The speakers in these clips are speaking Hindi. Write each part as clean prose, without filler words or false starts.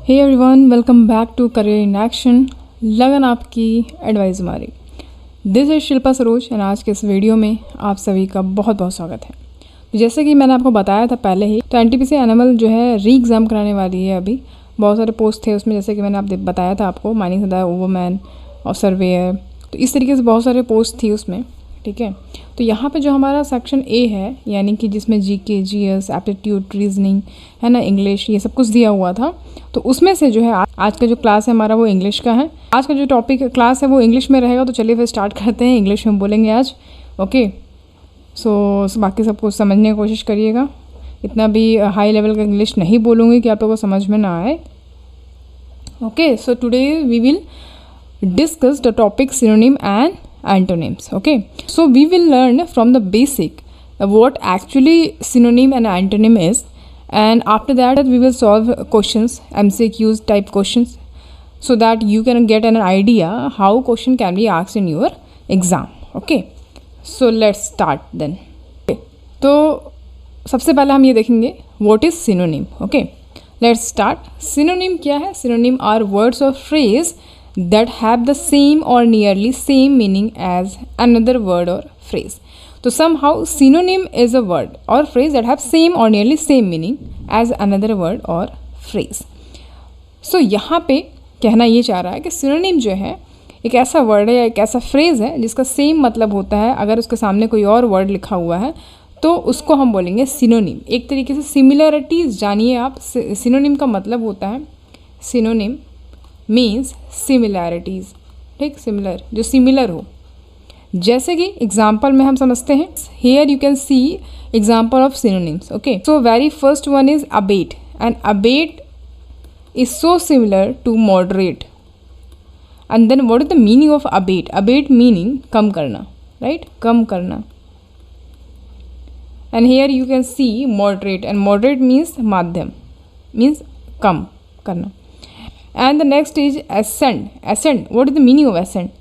Hey everyone, welcome back to career in action. लगन आपकी, एडवाइस हमारी। This is Shilpa Saroj and आज के इस वीडियो में आप सभी का बहुत बहुत स्वागत है। जैसे कि मैंने आपको बताया था पहले ही, तो एनटीपीसी एनिमल जो है री एग्ज़ाम कराने वाली है। अभी बहुत सारे पोस्ट थे उसमें, जैसे कि मैंने आप बताया था आपको, माइनिंग द ओवरमैन और सर्वेयर, तो इस तरीके से बहुत सारे पोस्ट थी उसमें। ठीक है, तो यहाँ पे जो हमारा सेक्शन ए है, यानी कि जिसमें जीके, जीएस, एप्टीट्यूड, रीजनिंग है ना, इंग्लिश, ये सब कुछ दिया हुआ था। तो उसमें से जो है आज का जो क्लास है हमारा वो इंग्लिश का है। आज का जो टॉपिक क्लास है वो इंग्लिश में रहेगा। तो चलिए फिर स्टार्ट करते हैं, इंग्लिश में बोलेंगे आज। ओके, सो बाकी सब कुछ समझने की कोशिश करिएगा। इतना भी हाई लेवल का इंग्लिश नहीं बोलूँगी कि आप लोगों को समझ में ना आए। Okay, so today we will discuss the topic synonym and antonyms. Okay, so we will learn from the basic what actually synonym and antonym is, and after that we will solve questions, MCQs type questions, so that you can get an idea how question can be asked in your exam. Okay, so let's start then. Okay, तो सबसे पहले हम ये देखेंगे what is synonym. Okay, let's start. Synonym क्या है? Synonym are words or phrase that have the same or nearly same meaning as another word or phrase. So somehow synonym is a word or phrase that have same or nearly same meaning as another word or phrase. So यहाँ पे कहना ये चाह रहा है कि synonym जो है एक ऐसा वर्ड है या एक ऐसा फ्रेज़ है जिसका सेम मतलब होता है। अगर उसके सामने कोई और वर्ड लिखा हुआ है तो उसको हम बोलेंगे सिनोनिम। एक तरीके से सिमिलरिटीज़ जानिए आप। सिनोनिम का मतलब होता है, सिनोनिम मीन्स सिमिलैरिटीज़। ठीक, सिमिलर, जो सिमिलर हो। जैसे कि एग्जाम्पल में हम समझते हैं, here you can see example of synonyms. Okay, so very first one is abate, and abate is so similar to moderate. And then what is the meaning of abate? Abate meaning कम करना, राइट, कम करना। And here you can see moderate, and moderate means माध्यम, मीन्स कम करना। And the next is ascend. Ascend, what is the meaning of ascend?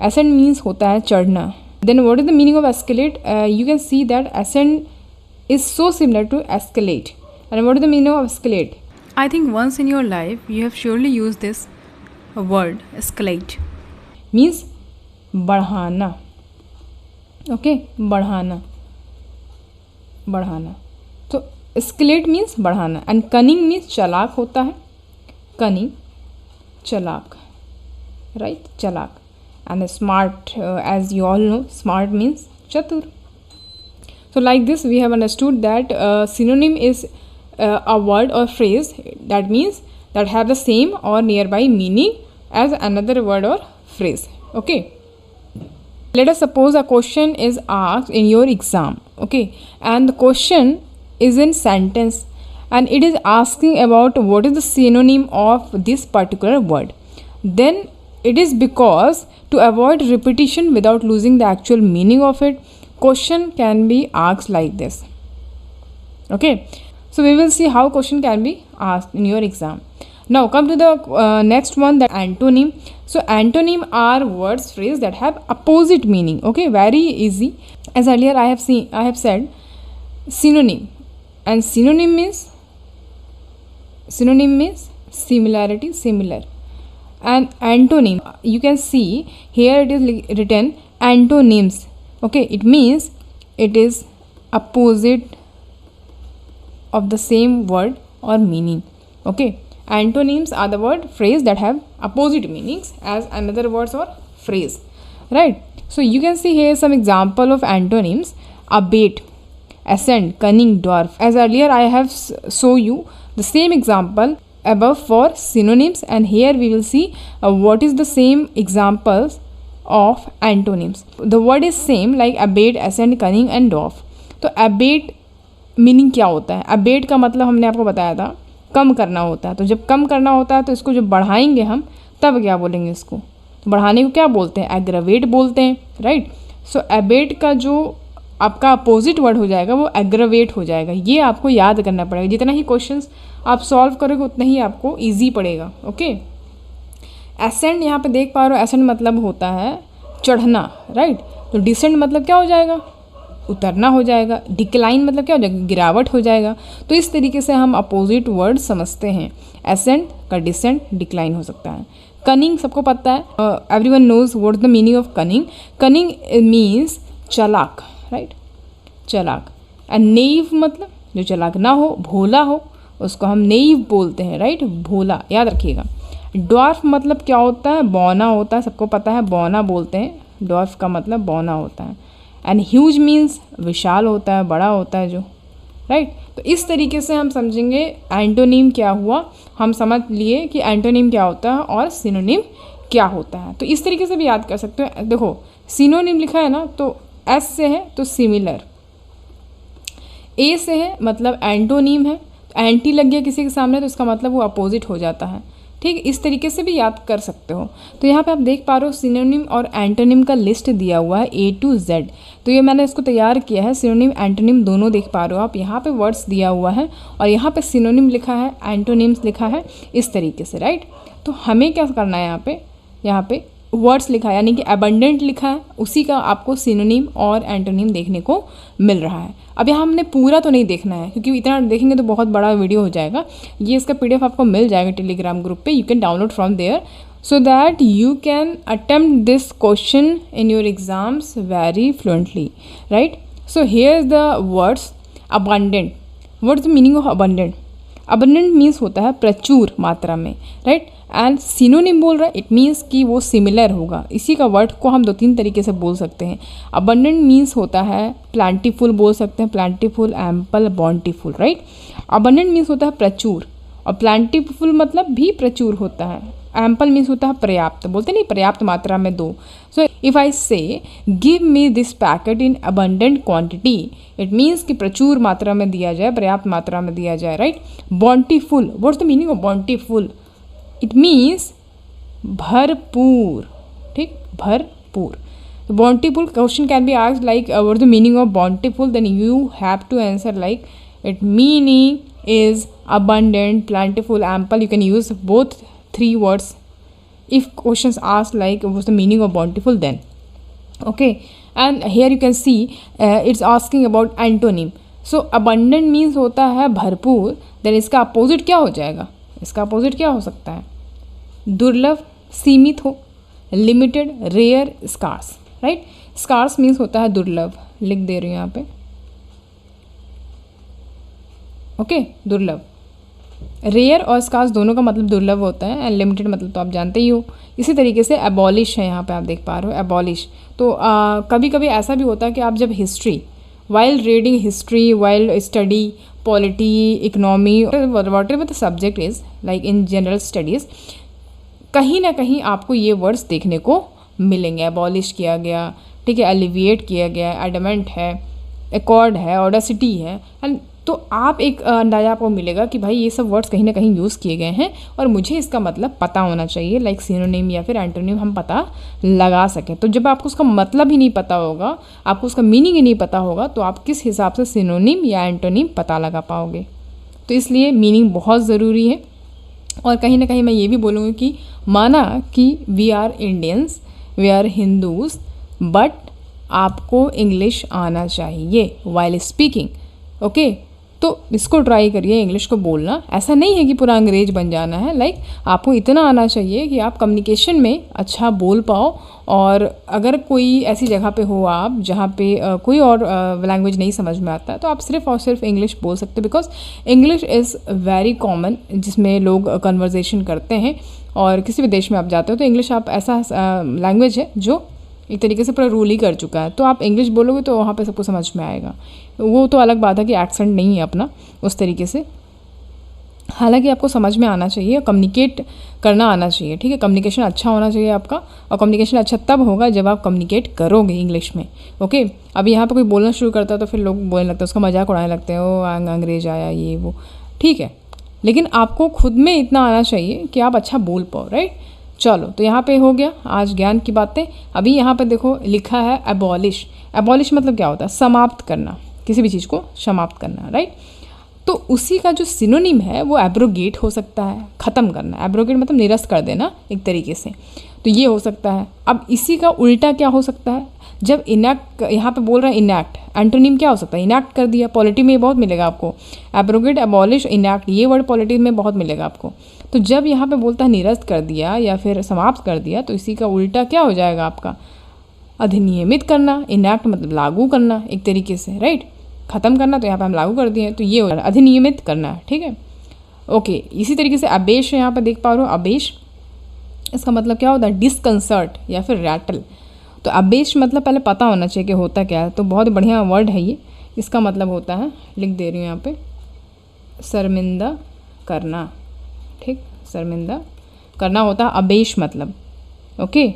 Ascend means होता है चढ़ना. Then what is the meaning of escalate? You can see that ascend is so similar to escalate. And what is the meaning of escalate? I think once in your life you have surely used this word, escalate. Means बढ़ाना. Okay, बढ़ाना, बढ़ाना. तो escalate means बढ़ाना. And cunning means चालाक होता है. Cunning, चालाक, राइट, चालाक। And smart, as you all know, smart means चतुर। So like this we have understood that synonym is a word or phrase that means that have the same or near by meaning as another word or phrase. Okay, let us suppose a question is asked in your exam. Okay, and the question is in sentence and it is asking about what is the synonym of this particular word. Then it is because to avoid repetition without losing the actual meaning of it, question can be asked like this. Okay, so we will see how question can be asked in your exam. Now come to the next one, that antonym. So antonym are words, phrase that have opposite meaning. Okay, very easy. As earlier I have said synonym, and synonym means similarity, similar. And antonym, you can see here it is written antonyms. Okay, it means it is opposite of the same word or meaning. Okay, antonyms are the word, phrase that have opposite meanings as another words or phrase, right? So you can see here some example of antonyms: abate, ascend, cunning, dwarf. As earlier I have show you the same example above for synonyms, and here we will see what is the same examples of antonyms. The word is same like abate, ascend, cunning and dwarf. तो abate मीनिंग क्या होता है? abate का मतलब हमने आपको बताया था कम करना होता है। तो जब कम करना होता है तो इसको जब बढ़ाएंगे हम, तब क्या बोलेंगे? इसको तो बढ़ाने को क्या बोलते हैं? एग्रावेट बोलते हैं, राइट। सो abate का जो आपका अपोजिट वर्ड हो जाएगा वो एग्रावेट हो जाएगा। ये आपको याद करना पड़ेगा। जितना ही क्वेश्चंस आप सॉल्व करोगे उतना ही आपको इजी पड़ेगा। ओके, एसेंड यहाँ पे देख पा रहे हो, एसेंड मतलब होता है चढ़ना, राइट। तो डिसेंड मतलब क्या हो जाएगा? उतरना हो जाएगा, डिक्लाइन मतलब क्या हो जाएगा, गिरावट हो जाएगा। तो इस तरीके से हम अपोजिट वर्ड समझते हैं। एसेंट का डिसेंट, डिक्लाइन हो सकता है। कनिंग सबको पता है, everyone knows what the meaning of cunning. Cunning means चालाक, राइट, चालाक। एंड नेइव मतलब जो चालाक ना हो, भोला हो, उसको हम नेइव बोलते हैं, राइट, भोला, याद रखिएगा। ड्वार्फ मतलब क्या होता है, बौना होता है, सबको पता है, बौना बोलते हैं, ड्वार्फ का मतलब बौना होता है। एंड ह्यूज मीन्स विशाल होता है, बड़ा होता है जो, राइट। तो इस तरीके से हम समझेंगे एंटोनिम क्या हुआ, हम समझ लिए कि एंटोनिम क्या होता है और सिनोनिम क्या होता है। तो इस तरीके से भी याद कर सकते हो। देखो सिनोनिम लिखा है ना, तो एस से है तो सिमिलर, ए से है मतलब एंटोनिम है, एंटी लग गया किसी के सामने तो इसका मतलब वो अपोजिट हो जाता है, ठीक। इस तरीके से भी याद कर सकते हो। तो यहाँ पे आप देख पा रहे हो सिनोनिम और एंटोनिम का लिस्ट दिया हुआ है A to Z। तो ये मैंने इसको तैयार किया है, सिनोनिम एंटोनिम दोनों देख पा रहे हो आप। यहाँ पे वर्ड्स दिया हुआ है और यहाँ पे सिनोनिम लिखा है, एंटोनिम्स लिखा है, इस तरीके से, राइट। तो हमें क्या करना है, यहाँ पे वर्ड्स लिखा है, यानी कि अबंडेंट लिखा है, उसी का आपको सिनोनिम और एंटोनिम देखने को मिल रहा है। अब यहाँ हमने पूरा तो नहीं देखना है, क्योंकि इतना देखेंगे तो बहुत बड़ा वीडियो हो जाएगा। ये इसका PDF आपको मिल जाएगा टेलीग्राम ग्रुप पे, you can download from there so that you can attempt this question in your exams very fluently, right. So here is the words abundant. What is the meaning of abundant? Abundant means होता है प्रचुर मात्रा में, राइट। एंड सिनोनिम बोल रहा है, इट मीन्स कि वो सिमिलर होगा। इसी का वर्ड को हम 2-3 तरीके से बोल सकते हैं। अबंडेंट मीन्स होता है प्लांटीफुल बोल सकते हैं, प्लांटीफुल, एम्पल, बॉन्टीफुल, राइट। अबंडेंट मीन्स होता है प्रचुर, और प्लांटीफुल मतलब भी प्रचुर होता है। एम्पल मीन्स होता है पर्याप्त, बोलते नहीं, पर्याप्त मात्रा में दो। सो इफ आई से give me this packet in abundant quantity, it means कि प्रचुर मात्रा में दिया जाए, पर्याप्त मात्रा में दिया जाए, right. Bountiful, what's the meaning of bountiful? It means भरपूर, ठीक, भरपूर। Bountiful question can be asked like what the meaning of bountiful, then you have to answer like it meaning is abundant, plentiful, ample. You can use both 3 words if questions asked like what's the meaning of bountiful, then okay. And here you can see it's asking about antonym. So abundant means होता है भरपूर, then इसका अपोजिट क्या हो जाएगा? इसका अपोजिट क्या हो सकता है? दुर्लभ, सीमित हो, limited, rare, scarce, right. Scarce means होता है दुर्लभ, लिख दे रही हूँ यहाँ पे, ओके, दुर्लभ। रेयर और स्कार्स दोनों का मतलब दुर्लभ होता है, एंड लिमिटेड मतलब तो आप जानते ही हो। इसी तरीके से एबॉलिश है, यहाँ पे आप देख पा रहे हो एबॉलिश। तो कभी कभी ऐसा भी होता है कि आप जब history, while reading history, while study polity, economy, what ever the subject is like in general studies, कहीं ना कहीं आपको ये वर्ड्स देखने को मिलेंगे। एबॉलिश किया गया, ठीक है, एलिविएट किया गया, एडमेंट है, एकॉर्ड है, ऑडेसिटी है, एंड तो आप एक अंदाज़ा आपको मिलेगा कि भाई ये सब वर्ड्स कहीं ना कहीं यूज़ किए गए हैं और मुझे इसका मतलब पता होना चाहिए, लाइक सिनोनिम या फिर एंटोनिम हम पता लगा सकें। तो जब आपको उसका मतलब ही नहीं पता होगा, आपको उसका मीनिंग ही नहीं पता होगा, तो आप किस हिसाब से सिनोनिम या एंटोनिम पता लगा पाओगे? तो इसलिए मीनिंग बहुत ज़रूरी है। और कहीं ना कहीं मैं ये भी बोलूँगी कि माना कि we are Indians, we are Hindus, but आपको इंग्लिश आना चाहिए वाइल स्पीकिंग, ओके। तो इसको ट्राई करिए इंग्लिश को बोलना। ऐसा नहीं है कि पूरा अंग्रेज बन जाना है, लाइक आपको इतना आना चाहिए कि आप कम्युनिकेशन में अच्छा बोल पाओ। और अगर कोई ऐसी जगह पे हो आप जहाँ पे कोई और लैंग्वेज नहीं समझ में आता है, तो आप सिर्फ और सिर्फ इंग्लिश बोल सकते हो, because English is very common जिसमें लोग कन्वर्जेशन करते हैं। और किसी भी देश में आप जाते हो तो इंग्लिश आप ऐसा लैंग्वेज है जो एक तरीके से पूरा रूल ही कर चुका है। तो आप इंग्लिश बोलोगे तो वहाँ पे सबको समझ में आएगा। वो तो अलग बात है कि एक्सेंट नहीं है अपना उस तरीके से, हालांकि आपको समझ में आना चाहिए, कम्युनिकेट करना आना चाहिए, ठीक है। कम्युनिकेशन अच्छा होना चाहिए आपका, और कम्युनिकेशन अच्छा तब होगा जब आप कम्युनिकेट करोगे इंग्लिश में, ओके। अब यहाँ पे कोई बोलना शुरू करता है तो फिर लोग बोलने लगते हैं, उसका मजाक उड़ाने लगते हैं, वो अंग्रेज आया ये वो, ठीक है। लेकिन आपको खुद में इतना आना चाहिए कि आप अच्छा बोल पाओ, राइट। चलो, तो यहाँ पे हो गया आज ज्ञान की बातें। अभी यहाँ पे देखो लिखा है एबॉलिश। एबॉलिश मतलब क्या होता है? समाप्त करना, किसी भी चीज़ को समाप्त करना, राइट। तो उसी का जो सिनोनिम है वो एब्रोगेट हो सकता है, ख़त्म करना। एब्रोगेट मतलब निरस्त कर देना एक तरीके से, तो ये हो सकता है। अब इसी का उल्टा क्या हो सकता है? जब इनैक्ट यहाँ पे बोल रहे हैं इनैक्ट, एंटोनिम क्या हो सकता है? इनैक्ट कर दिया। पॉलिटी में ये बहुत मिलेगा आपको, एब्रोगेट, एबॉलिश, इनैक्ट, ये वर्ड पॉलिटी में बहुत मिलेगा आपको। तो जब यहाँ पे बोलता है निरस्त कर दिया या फिर समाप्त कर दिया, तो इसी का उल्टा क्या हो जाएगा आपका? अधिनियमित करना। इनैक्ट मतलब लागू करना एक तरीके से, राइट, ख़त्म करना, तो यहाँ पे हम लागू कर दिए, तो ये हो अधिनियमित करना, ठीक है। ओके, इसी तरीके से अबेश यहाँ पे देख पा रहे हो, अबेश इसका मतलब क्या होता है? डिसकंसर्ट या फिर रैटल। तो अबेश मतलब पहले पता होना चाहिए कि होता क्या है, तो बहुत बढ़िया वर्ड है ये। इसका मतलब होता है, लिख दे रही हूँ यहाँ पे, शर्मिंदा करना, ठीक, शर्मिंदा करना होता है अबेश मतलब, ओके।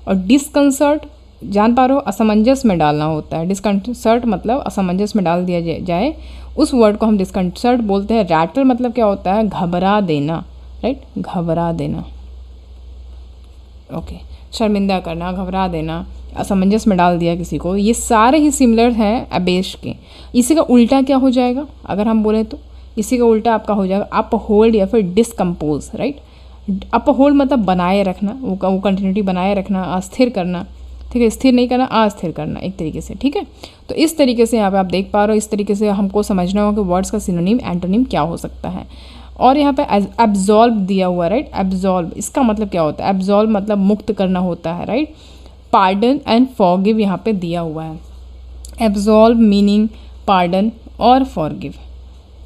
और डिसकंसर्ट जान पा रहे हो, असमंजस में डालना होता है। डिसकंसर्ट मतलब असमंजस में डाल दिया जाए, उस वर्ड को हम डिसकंसर्ट बोलते हैं। रैटल मतलब क्या होता है? घबरा देना, राइट, घबरा देना, ओके। शर्मिंदा करना, घबरा देना, असमंजस में डाल दिया किसी को, ये सारे ही सिमिलर हैं अबेश के। इसी का उल्टा क्या हो जाएगा अगर हम बोलें तो? इसी का उल्टा आपका हो जाएगा अपहोल्ड या फिर डिसकम्पोज, राइट। अपहोल्ड मतलब बनाए रखना, वो कंटिन्यूटी बनाए रखना, अस्थिर करना, ठीक है, स्थिर नहीं करना, अस्थिर करना एक तरीके से, ठीक है। तो इस तरीके से यहाँ पे आप देख पा रहे हो, इस तरीके से हमको समझना होगा कि वर्ड्स का सिनोनिम, एंटोनिम क्या हो सकता है। और यहाँ पे एब्जॉल्व दिया हुआ है, राइट, एब्जॉल्व इसका मतलब क्या होता है? एब्जॉल्व मतलब मुक्त करना होता है, राइट। पार्डन एंड फॉरगिव यहाँ पे दिया हुआ है। एब्जॉल्व मीनिंग पार्डन और फॉरगिव।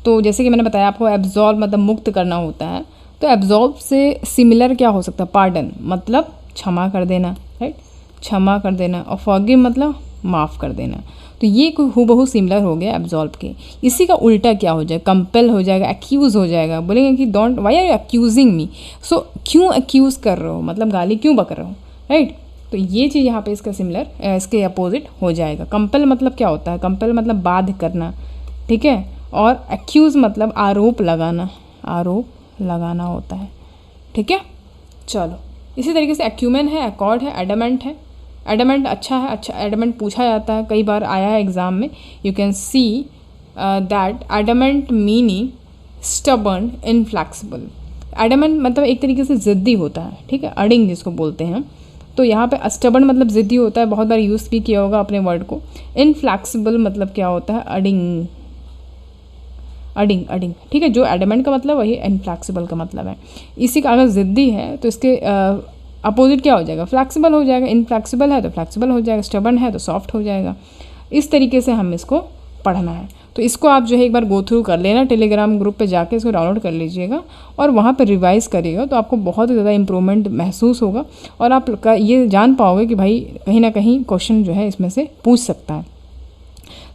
तो जैसे कि मैंने बताया आपको, एब्जॉल्व मतलब मुक्त करना होता है, तो एब्जॉल्व से सिमिलर क्या हो सकता है? पार्डन मतलब क्षमा कर देना, राइट, क्षमा कर देना, और फॉरगिव मतलब माफ़ कर देना। तो ये हूबहू सिमिलर हो गया एब्जॉल्व के। इसी का उल्टा क्या हो जाएगा? कंपेल हो जाएगा, एक्यूज़ हो जाएगा। बोलेंगे कि don't, why are you accusing me, so क्यों एक्यूज़ कर रहे हो, मतलब गाली क्यों बक रहे हो, राइट। तो ये चीज़ यहाँ पे इसका सिमिलर, इसके अपोजिट हो जाएगा। कंपेल मतलब क्या होता है? कंपेल मतलब बाध्य करना, ठीक है, और एक्यूज़ मतलब आरोप लगाना, आरोप लगाना होता है, ठीक है। चलो, इसी तरीके से एक्यूमेन है, एकॉर्ड है, एडमेंट है। एडमेंट अच्छा है, अच्छा एडमेंट पूछा जाता है, कई बार आया है एग्ज़ाम में। You can see that adamant meaning stubborn, inflexible. Adamant मतलब एक तरीके से ज़िद्दी होता है, ठीक है, अडिंग जिसको बोलते हैं। तो यहाँ पे स्टबर्न मतलब ज़िद्दी होता है, बहुत बार यूज़ भी किया होगा अपने वर्ड को। इनफ्लेक्सिबल मतलब क्या होता है? अडिंग, अडिंग, अडिंग, ठीक है। जो एडमेंट का मतलब वही इनफ्लेक्सिबल का मतलब है। इसी का अगर ज़िद्दी है तो इसके अपोजिट क्या हो जाएगा? फ्लैक्सिबल हो जाएगा। इनफ्लैक्सिबल है तो फ्लैक्सिबल हो जाएगा, स्टबर्न है तो सॉफ्ट हो जाएगा। इस तरीके से हम इसको पढ़ना है। तो इसको आप जो है एक बार गो थ्रू कर लेना, टेलीग्राम ग्रुप पे जाके इसको डाउनलोड कर लीजिएगा और वहाँ पे रिवाइज़ करिएगा, तो आपको बहुत ज़्यादा इंप्रूवमेंट महसूस होगा और आप ये जान पाओगे कि भाई कहीं ना कहीं क्वेश्चन जो है इसमें से पूछ सकता है।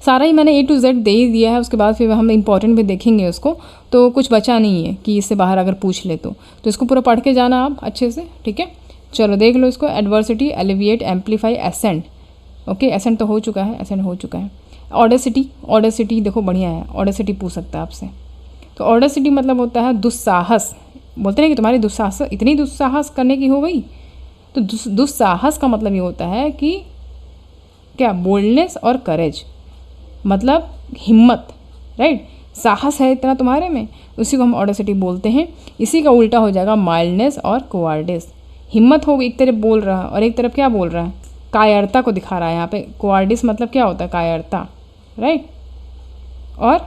सारा ही मैंने A to Z दे ही दिया है, उसके बाद फिर हम इंपॉर्टेंट भी देखेंगे उसको, तो कुछ बचा नहीं है कि इससे बाहर अगर पूछ ले तो इसको पूरा पढ़ के जाना आप अच्छे से, ठीक है। चलो देख लो इसको। Adversity, alleviate, amplify, ascent, okay, ascent तो हो चुका है, एसेंट हो चुका है। ऑडेसिटी, ऑडेसिटी देखो बढ़िया है, ऑडेसिटी पूछ सकता है आपसे। तो ऑडेसिटी मतलब होता है दुस्साहस, बोलते हैं कि तुम्हारी दुस्साहस, इतनी दुस्साहस करने की हो गई। तो दुस्साहस का मतलब ये होता है कि क्या? बोल्डनेस और करेज, मतलब हिम्मत, राइट, साहस है इतना तुम्हारे में, उसी को हम ऑडेसिटी बोलते हैं। इसी का उल्टा हो जाएगा माइल्डनेस और कोवार्डिस। हिम्मत हो, एक तरफ बोल रहा है और एक तरफ क्या बोल रहा है? कायरता को दिखा रहा है यहाँ पे। कोवार्डिस मतलब क्या होता है? कायरता, राइट। और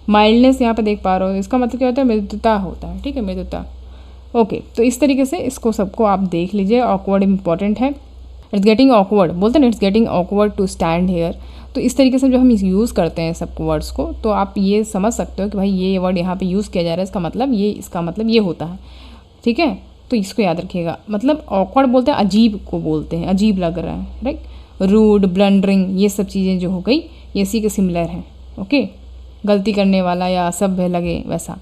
माइल्डनेस यहाँ पे देख पा रहे हो, इसका मतलब क्या होता है? मृदुता होता है, ठीक है, मृदुता। ओके, तो इस तरीके से इसको सबको आप देख लीजिए। ऑकवर्ड इंपॉर्टेंट है, इट्स गेटिंग ऑकवर्ड, बोलते हैं ना, it's getting awkward to stand here. तो इस तरीके से जो हम यूज़ करते हैं सब वर्ड्स को, तो आप ये समझ सकते हो कि भाई ये वर्ड यहाँ पे यूज़ किया जा रहा है, इसका मतलब ये होता है, ठीक है। तो इसको याद रखिएगा। मतलब ऑकवर्ड बोलते हैं अजीब को बोलते हैं, अजीब लग रहा है, राइट। रूड, ब्लंडरिंग, ये सब चीज़ें जो हो गई ये इसी के सिमिलर हैं, ओके। गलती करने वाला या असभ्य लगे वैसा।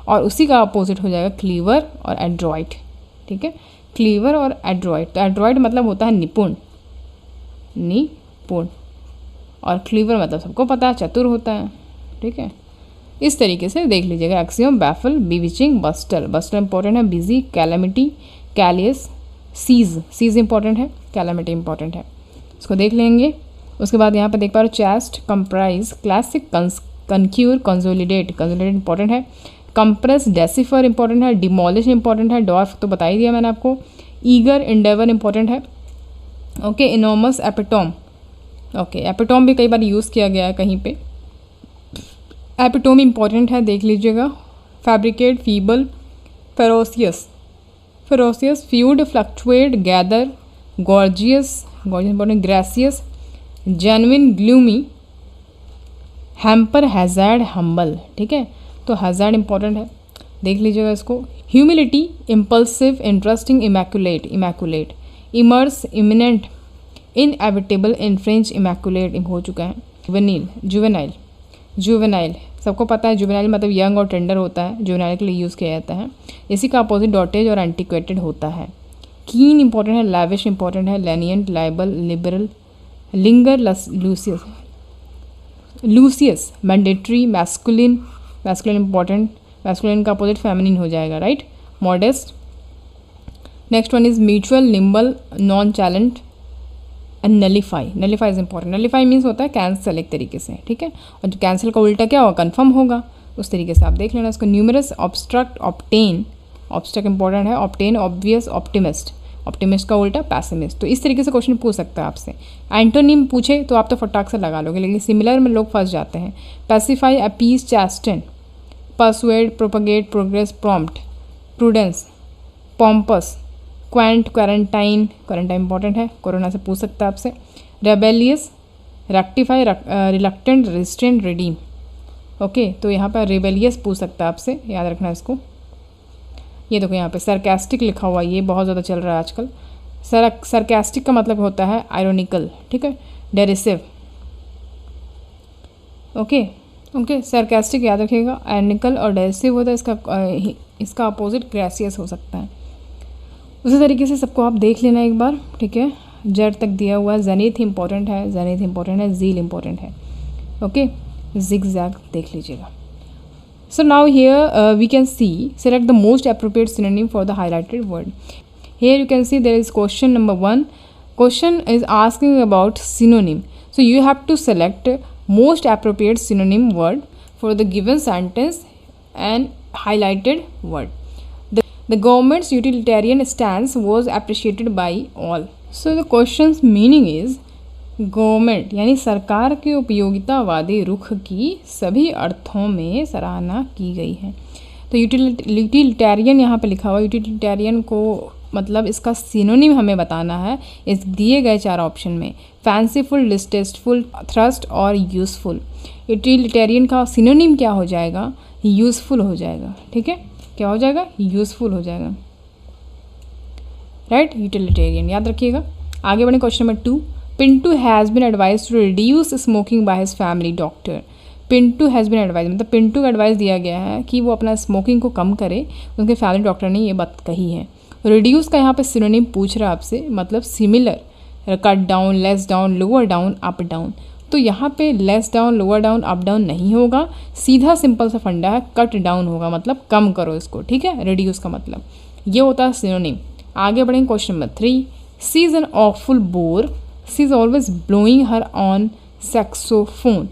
और उसी का अपोजिट हो जाएगा क्लीवर और एड्रॉइट, ठीक है। क्लीवर और एड्रॉइट, तो एड्रॉइट मतलब होता है निपुण, निपुण, और क्लीवर मतलब सबको पता है चतुर होता है, ठीक है। इस तरीके से देख लीजिएगा। Axiom, baffle, bewitching, buster, buster important है। Busy, calamity, callous, cease, cease important है, कैलेमिटी इंपॉर्टेंट है, इसको देख लेंगे। उसके बाद यहाँ पे देख पा रहे हो chaste, comprise, classic, concur, consolidate, consolidate important है। कंप्रेस, डेसिफर इंपॉर्टेंट है। डिमोलिश इंपॉर्टेंट है। डॉर्फ तो बता ही दिया मैंने आपको। ईगर, इंडेवर इंपॉर्टेंट है। Okay, enormous, epitome. Okay, epitome भी कई बार यूज़ किया गया है कहीं पे। एपिटोम इंपॉर्टेंट है, देख लीजिएगा। Fabricate, feeble, ferocious, ferocious, feud, fluctuate, gather, gorgeous, gorgeous important, gracious, genuine, gloomy, hamper, hazard, humble. ठीक है, तो हैज़ार्ड इंपॉर्टेंट है, देख लीजिएगा इसको। Humility, impulsive, interesting, immaculate, immaculate, immerse, imminent, inevitable, in French, immaculate हो चुका है। जुवेनिल, जुवेनाइल, जुवेनाइल सबको पता है, जुवेनाइल मतलब यंग और टेंडर होता है, जुवेनाइल के लिए यूज़ किया जाता है। इसी का अपोजिट डॉटेज और एंटिक्वेटेड होता है। कीन इंपॉर्टेंट है, लैविश इंपॉर्टेंट है, lenient, liable, liberal, linger, luscious, luscious, mandatory, masculine, masculine important, masculine का अपोजिट फेमिनिन हो जाएगा, right. Modest. Next one is mutual, nimble, nonchalant and nullify. Nullify is important. Nullify means होता है कैंसिल एक तरीके से, ठीक है। और जो कैंसिल का उल्टा क्या होगा, कन्फर्म होगा, उस तरीके से आप देख लेना इसको। Numerous, obstruct, obtain, obstruct important है, ऑब्टेन, ऑब्वियस, ऑप्टिमिस्ट, ऑप्टिमिस्ट का उल्टा पैसिमिस्ट। तो इस तरीके से क्वेश्चन पूछ सकता है आपसे। एंटोनिम पूछे तो आप तो फटाक से लगा लोगे, लेकिन सिमिलर में लोग फंस जाते हैं। Pacify, appease, chasten, persuade, propagate, progress, prompt, prudence, pompous, quaint, quarantine, quarantine important है, कोरोना से पूछ सकता है आपसे। Rebellious, rectify, reluctant, resistant, redeem. Okay, तो यहाँ पर रेबेलियस पूछ सकता है आपसे, याद रखना इसको। ये देखो यहाँ पे सरकास्टिक लिखा हुआ, ये बहुत ज़्यादा चल रहा है आजकल। सरकास्टिक का मतलब होता है आयरोनिकल, ठीक है, डेरिसिव। ओके ओके, सरकास्टिक याद रखिएगा, आयरोनिकल और डेरिसिव होता है, इसका अपोजिट ग्रेसियस हो सकता है। उसी तरीके से सबको आप देख लेना एक बार, ठीक है। जड़ तक दिया हुआ है, जनीथ इंपॉर्टेंट है, जनीथ इंपॉर्टेंट है, जील इंपॉर्टेंट है। ओके, जिग जैग देख लीजिएगा। So now here we can see, select the most appropriate synonym for the highlighted word. Here you can see there is question number 1. Question is asking about synonym. So you have to select most appropriate synonym word for the given sentence and highlighted word. The government's utilitarian stance was appreciated by all. So the question's meaning is government यानी सरकार के उपयोगितावादी रुख की सभी अर्थों में सराहना की गई है। तो यूटिलिटेरियन यहाँ पे लिखा हुआ, यूटिलिटेरियन को मतलब इसका सिनोनिम हमें बताना है इस दिए गए 4 ऑप्शन में, फैंसीफुल, डिस्टेस्टफुल, थ्रस्ट और यूज़फुल। यूटिलिटेरियन का सिनोनिम क्या हो जाएगा, यूज़फुल हो जाएगा, ठीक है, क्या हो जाएगा, यूज़फुल हो जाएगा, राइट, यूटिलिटेरियन याद रखिएगा। आगे बढ़े question number 2। Pintu has been advise to reduce smoking by his family doctor. Pintu has been advise मतलब पिंटू को एडवाइस दिया गया है कि वो अपना स्मोकिंग को कम करे, उनके फैमिली डॉक्टर ने ये बात कही है। रिड्यूस का यहाँ पे सिनोनिम पूछ रहा है आपसे, मतलब similar, cut down, less down, lower down, up down. तो यहाँ पे less down, lower down, up down नहीं होगा, सीधा सिंपल सा फंडा है, कट डाउन होगा, मतलब कम करो इसको, ठीक है। रिड्यूस का मतलब ये होता है सिनोनिम। आगे बढ़ेंगे question number 3। She is an awful bore, she is always blowing her on saxophone.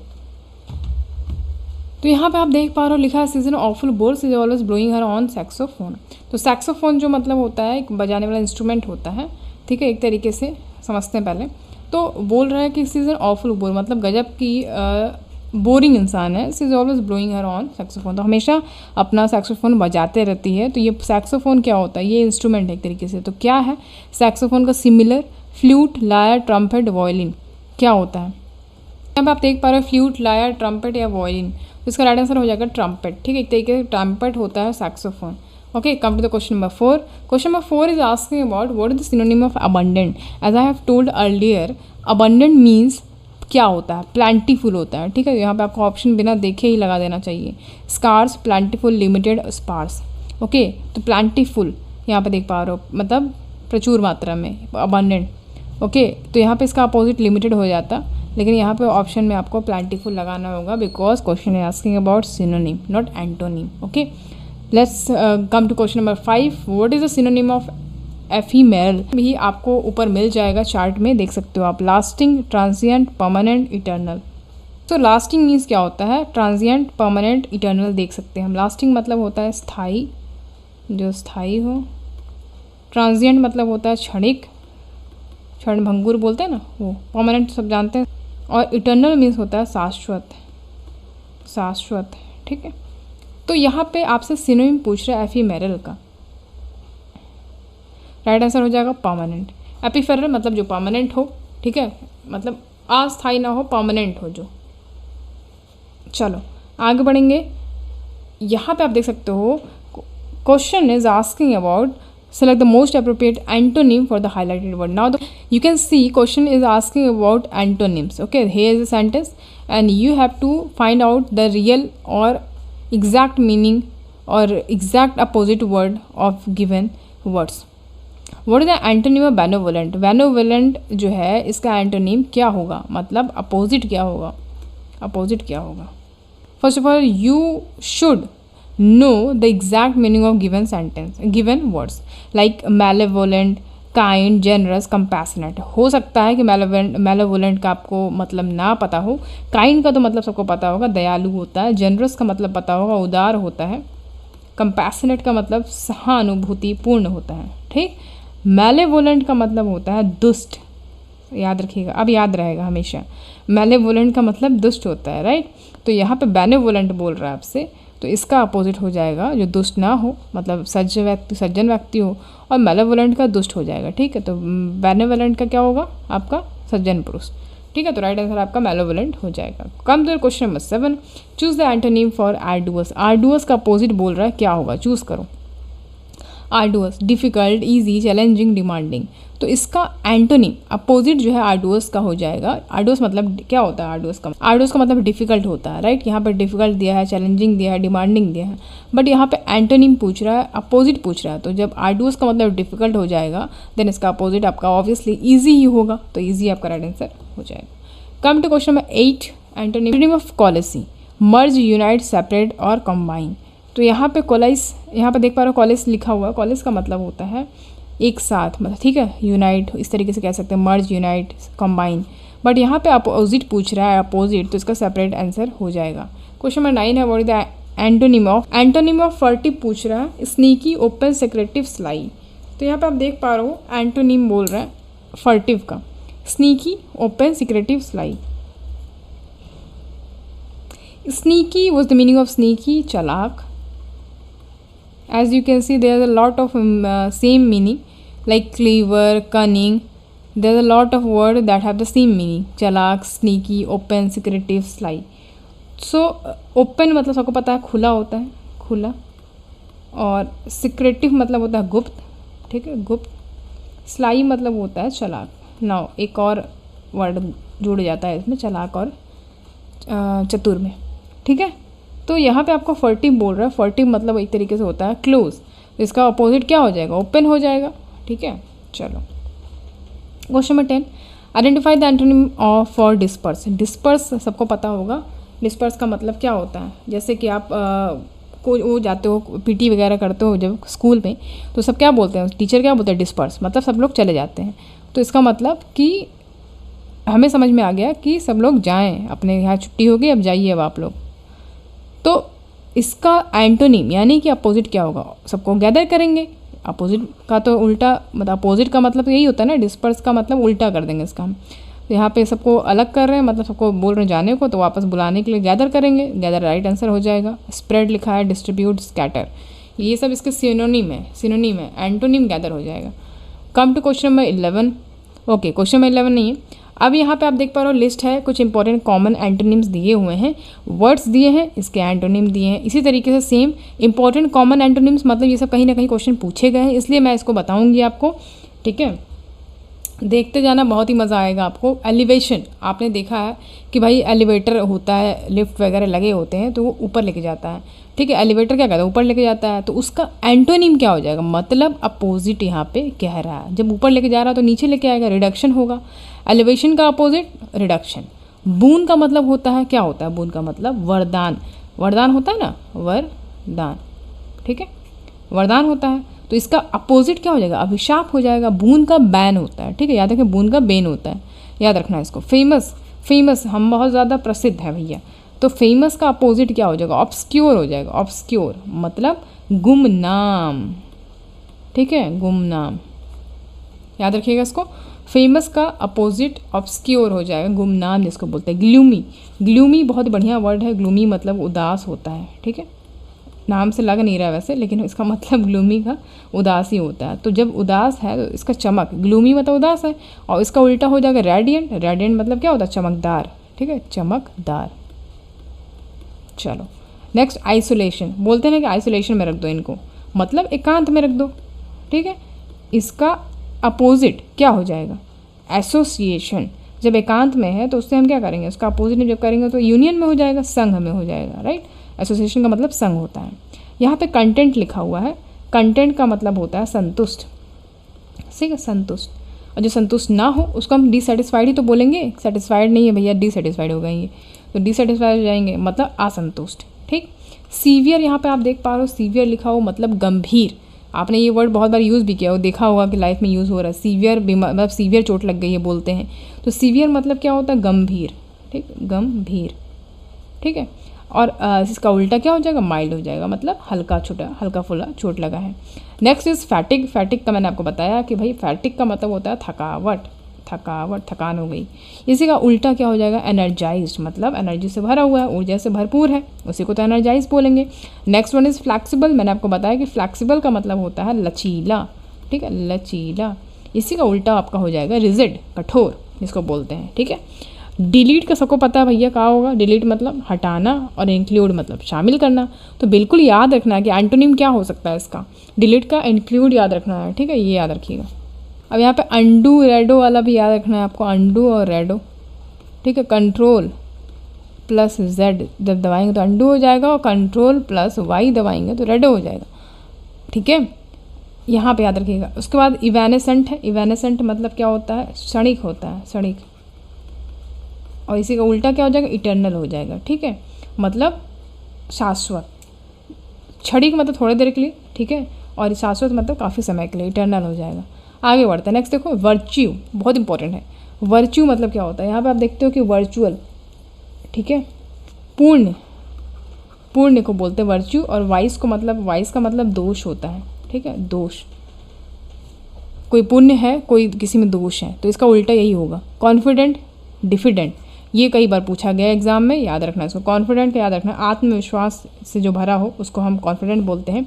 तो यहाँ पे आप देख पा रहे हो लिखा है she is an awful bore, she is always blowing her on saxophone. तो सैक्सोफोन जो मतलब होता है एक बजाने वाला इंस्ट्रूमेंट होता है, ठीक है, एक तरीके से समझते हैं पहले। तो बोल रहा है कि she is an awful bore मतलब गजब की बोरिंग इंसान है, she is always blowing her on saxophone, तो हमेशा अपना सैक्सोफोन बजाते रहती है। तो ये सैक्सोफोन क्या होता है, ये इंस्ट्रूमेंट है एक तरीके से। तो क्या है सैक्सोफोन का similar, flute, lyre, trumpet, violin, क्या होता है। यहाँ पे आप देख पा रहे हो फ्लूट, लायर, ट्रम्पेट या वायलिन, तो इसका राइट आंसर हो जाएगा ट्रम्पेट, ठीक है, एक तरीके से ट्रम्पेट होता है saxophone. Okay, come to the question number 4. Question number 4 is asking about what is the synonym of abundant. As I have told earlier, abundant means क्या होता है, प्लांटीफुल होता है, ठीक है। यहाँ पे आपको ऑप्शन बिना देखे ही लगा देना चाहिए, स्कार्स, प्लांटीफुल, लिमिटेड, स्पार्स। ओके, तो प्लांटीफुल यहाँ पे देख पा रहे हो मतलब प्रचुर मात्रा में, अबंडेंट। ओके, तो यहाँ पे इसका अपोजिट लिमिटेड हो जाता, लेकिन यहाँ पे ऑप्शन में आपको प्लांटीफुल लगाना होगा बिकॉज क्वेश्चन है asking about synonym not antonym. Okay, let's come to question number 5. What is the synonym of ephemeral भी आपको ऊपर मिल जाएगा, चार्ट में देख सकते हो आप। Lasting, transient, permanent, eternal. तो लास्टिंग मीन्स क्या होता है, ट्रांसिएंट, परमानेंट, इटर्नल देख सकते हैं हम। लास्टिंग मतलब होता है स्थायी, जो स्थायी हो। ट्रांसिएंट मतलब होता है क्षणिक, क्षणभंगुर बोलते हैं ना वो। परमानेंट सब जानते हैं। और इटर्नल मीन्स होता है शाश्वत, शाश्वत, ठीक है। तो यहाँ पे आपसे सिनोनिम पूछ रहा है एफीमेरल का, राइट आंसर हो जाएगा परमानेंट। एपीफेरल मतलब जो परमानेंट हो, ठीक है, मतलब अस्थायी ना हो, परमानेंट हो जो। चलो आगे बढ़ेंगे। यहाँ पे आप देख सकते हो question is asking about select the most appropriate antonym for the highlighted word. Now you can see question is asking about antonyms. Okay, here is a sentence and you have to find out the real or exact meaning or exact opposite word of given words. What is the antonym of benevolent? Benevolent जो है इसका antonym क्या होगा, मतलब opposite क्या होगा, opposite क्या होगा। First of all you should know the exact meaning of given sentence, given words like malevolent, kind, generous, compassionate। हो सकता है कि malevolent का आपको मतलब ना पता हो, kind का तो मतलब सबको पता होगा, दयालु होता है, generous का मतलब पता होगा, उदार होता है, compassionate का मतलब सहानुभूति पूर्ण होता है, ठीक। malevolent का मतलब होता है दुष्ट, याद रखिएगा, अब याद रहेगा हमेशा, malevolent का मतलब दुष्ट होता है, राइट। तो यहाँ पे benevolent बोल रहा है आपसे, तो इसका अपोजिट हो जाएगा जो दुष्ट ना हो, मतलब सज्जन व्यक्ति हो, और मेलेवोलेंट का दुष्ट हो जाएगा, ठीक है। तो बेनेवोलेंट का क्या होगा आपका सज्जन पुरुष, ठीक है। तो राइट आंसर आपका मेलेवोलेंट हो जाएगा। Come to question number 7, choose the antonym for arduous. Arduous का अपोजिट बोल रहा है, क्या होगा, चूज करो। Arduous difficult, easy, challenging, demanding. तो इसका एंटोनिम अपोजिट जो है आर्डुअस का हो जाएगा। आर्डुअस मतलब क्या होता है, आर्डुअस का मतलब डिफ़िकल्ट होता है, राइट। यहाँ पर डिफ़िकल्ट दिया है, चैलेंजिंग दिया है, डिमांडिंग दिया है, बट यहाँ पे एंटोनिम पूछ रहा है, अपोजिट पूछ रहा है। तो जब आर्डुअस का मतलब डिफ़िकल्ट हो जाएगा देन इसका अपोजिट आपका ऑब्वियसली ईजी ही होगा, तो ईजी आपका राइट आंसर हो जाएगा। Come to question number 8, antonym of coalesce, merge, unite, separate और कंबाइन। तो यहाँ पे कॉलेस, यहाँ पे देख पा रहे हो कॉलेस लिखा हुआ है, कॉलेस का मतलब होता है एक साथ, मतलब ठीक है, यूनाइट इस तरीके से कह सकते हैं, मर्ज, यूनाइट, कंबाइन, बट यहाँ पे अपोजिट पूछ रहा है, अपोजिट, तो इसका सेपरेट आंसर हो जाएगा। क्वेश्चन नंबर 9 है what is the antonym of furtive पूछ रहा है, स्नीकी, ओपन, सेक्रेटिव, स्लाई। तो यहाँ पे आप देख पा रहे हो एंटोनिम बोल रहा है फर्टिव का, sneaky, open, secretive, sly. Sneaky was the meaning of sneaky, चालाक। As you can see there is a lot of same meaning like clever, cunning. There is a lot of words that have the same meaning, chalak, sneaky, open, secretive, sly. So open मतलब सबको पता है खुला होता है, खुला, और secretive मतलब होता है गुप्त, ठीक है, गुप्त। sly मतलब होता है चालाक। नाउ एक और वर्ड जुड़ जाता है इसमें, चालाक और चतुर में, ठीक है। तो यहाँ पे आपको फर्टिव बोल रहा है, फर्टिव मतलब एक तरीके से होता है क्लोज, तो इसका अपोजिट क्या हो जाएगा, ओपन हो जाएगा, ठीक है। चलो question number 10, identify the antonym of for disperse. Disperse सबको पता होगा, डिस्पर्स का मतलब क्या होता है, जैसे कि आप को वो जाते हो पीटी वगैरह करते हो जब स्कूल में, तो सब क्या बोलते हैं, टीचर क्या बोलते हैं, डिस्पर्स, मतलब सब लोग चले जाते हैं। तो इसका मतलब कि हमें समझ में आ गया कि सब लोग जाएँ, अपने यहाँ छुट्टी होगी, अब जाइए अब आप लोग। तो इसका एंटोनिम यानी कि अपोजिट क्या होगा, सबको गैदर करेंगे। अपोजिट का तो उल्टा, मतलब अपोजिट का मतलब यही होता है ना, डिस्पर्स का मतलब उल्टा कर देंगे इसका हम। तो यहाँ पे सबको अलग कर रहे हैं, मतलब सबको बोल रहे हैं जाने को, तो वापस बुलाने के लिए गैदर करेंगे, गैदर राइट आंसर हो जाएगा। स्प्रेड लिखा है, डिस्ट्रीब्यूट, स्कैटर, ये सब इसके सिनोनिम है, एंटोनिम गैदर हो जाएगा। Come to question number 11। Okay, question number 11 नहीं है। अब यहाँ पे आप देख पा रहे हो लिस्ट है, कुछ इंपॉर्टेंट कॉमन एंटोनिम्स दिए हुए हैं, वर्ड्स दिए हैं, इसके एंटोनिम दिए हैं। इसी तरीके से सेम इंपॉर्टेंट कॉमन एंटोनिम्स, मतलब ये सब कहीं ना कहीं क्वेश्चन पूछे गए हैं, इसलिए मैं इसको बताऊंगी आपको, ठीक है। देखते जाना, बहुत ही मज़ा आएगा आपको। एलिवेशन, आपने देखा है कि भाई एलिवेटर होता है, लिफ्ट वगैरह लगे होते हैं तो वो ऊपर लेके जाता है, ठीक है। एलिवेटर क्या कहता है, ऊपर लेके जाता है, तो उसका एंटोनिम क्या हो जाएगा, मतलब अपोजिट यहाँ पे कह रहा है। जब ऊपर लेके जा रहा है तो नीचे लेके आएगा, रिडक्शन होगा। एलिवेशन का अपोजिट रिडक्शन। बून का मतलब होता है, क्या होता है बून का मतलब, वरदान, वरदान होता है ना, वरदान, ठीक है, वरदान होता है। तो इसका अपोजिट क्या हो जाएगा, अभिशाप हो जाएगा। बून का बैन होता है, ठीक है, याद रखें, बून का बेन होता है, याद रखना है इसको। फेमस, फेमस हम बहुत ज़्यादा प्रसिद्ध है भैया, तो फेमस का अपोजिट क्या हो जाएगा, ऑब्सक्योर हो जाएगा। ऑब्सक्योर मतलब गुमनाम, ठीक है, गुमनाम, याद रखिएगा इसको। फेमस का अपोजिट ऑब्सक्योर हो जाएगा, गुमनाम जिसको बोलते हैं। ग्लूमी, ग्लूमी बहुत बढ़िया वर्ड है। ग्लूमी मतलब उदास होता है, ठीक है, नाम से लग नहीं रहा है वैसे, लेकिन इसका मतलब ग्लूमी का उदास ही होता है। तो जब उदास है तो इसका चमक, ग्लूमी मतलब उदास है, और इसका उल्टा हो जाएगा रेडियंट। रेडियंट मतलब क्या होता है? चमकदार, ठीक है, चमकदार। चलो नेक्स्ट, आइसोलेशन। बोलते हैं ना कि आइसोलेशन में रख दो इनको, मतलब एकांत में रख दो, ठीक है। इसका अपोजिट क्या हो जाएगा? एसोसिएशन। जब एकांत में है तो उससे हम क्या करेंगे? उसका अपोजिट जब करेंगे तो यूनियन में हो जाएगा, संघ में हो जाएगा, राइट। एसोसिएशन का मतलब संघ होता है। यहाँ पे कंटेंट लिखा हुआ है, कंटेंट का मतलब होता है संतुष्ट, ठीक है, संतुष्ट। और जो संतुष्ट ना हो उसको हम डिससेटिस्फाइड ही तो बोलेंगे, सेटिस्फाइड नहीं है भैया, डिससेटिस्फाइड हो गए ये, तो डिससेटिस्फाइड हो जाएंगे, मतलब असंतुष्ट, ठीक। सीवियर, यहाँ पे आप देख पा रहे हो सीवियर लिखा हो मतलब गंभीर। आपने ये वर्ड बहुत बार यूज़ भी किया हो, देखा होगा कि लाइफ में यूज़ हो रहा है। सीवियर बीमार मतलब सीवियर चोट लग गई है बोलते हैं, तो सीवियर मतलब क्या होता है? गंभीर, ठीक, गंभीर, ठीक है। और इसका उल्टा क्या हो जाएगा? माइल्ड हो जाएगा, मतलब हल्का छोटा, हल्का फुल्का चोट लगा है। Next is fatigue. फैटिग का मैंने आपको बताया कि भाई फैटिग का मतलब होता है थकावट, थकावट, थकान हो गई। इसी का उल्टा क्या हो जाएगा? एनर्जाइज्ड, मतलब एनर्जी से भरा हुआ है, ऊर्जा से भरपूर है, उसी को तो एनर्जाइज बोलेंगे। Next one is flexible. मैंने आपको बताया कि फ्लैक्सिबल का मतलब होता है लचीला, ठीक है, लचीला। इसी का उल्टा आपका हो जाएगा रिजिड, कठोर जिसको बोलते हैं, ठीक है। डिलीट का सबको पता है भैया क्या होगा? डिलीट मतलब हटाना, और इंक्लूड मतलब शामिल करना। तो बिल्कुल याद रखना है कि एंटोनिम क्या हो सकता है इसका, डिलीट का इंक्लूड याद रखना है, ठीक है, ये याद रखिएगा। अब यहाँ पे अंडू रेडो वाला भी याद रखना है आपको, अंडू और रेडो, ठीक है। कंट्रोल प्लस जेड जब दबाएंगे तो अंडू हो जाएगा, और कंट्रोल प्लस वाई दबाएंगे तो रेडो हो जाएगा, ठीक है, यहाँ पे याद रखिएगा। उसके बाद इवेनेसेंट है। इवेनेसेंट मतलब क्या होता है? क्षणिक होता है, क्षणिक, और इसी का उल्टा क्या हो जाएगा? इटर्नल हो जाएगा, ठीक है, मतलब शाश्वत। क्षणिक मतलब थोड़ी देर के लिए, ठीक है, और शाश्वत मतलब काफ़ी समय के लिए, इटर्नल हो जाएगा। आगे बढ़ते हैं। नेक्स्ट देखो वर्च्यू, बहुत इंपॉर्टेंट है। वर्च्यू मतलब क्या होता है? यहाँ पे आप देखते हो कि वर्चुअल, ठीक है, पुण्य, पुण्य को बोलते हैं वर्च्यू। और वाइस को मतलब, वाइस का मतलब दोष होता है, ठीक है, दोष। कोई पुण्य है, कोई किसी में दोष है, तो इसका उल्टा यही होगा। कॉन्फिडेंट, डिफिडेंट, ये कई बार पूछा गया एग्जाम में, याद रखना इसको। कॉन्फिडेंट का याद रखना, आत्मविश्वास से जो भरा हो उसको हम कॉन्फिडेंट बोलते हैं।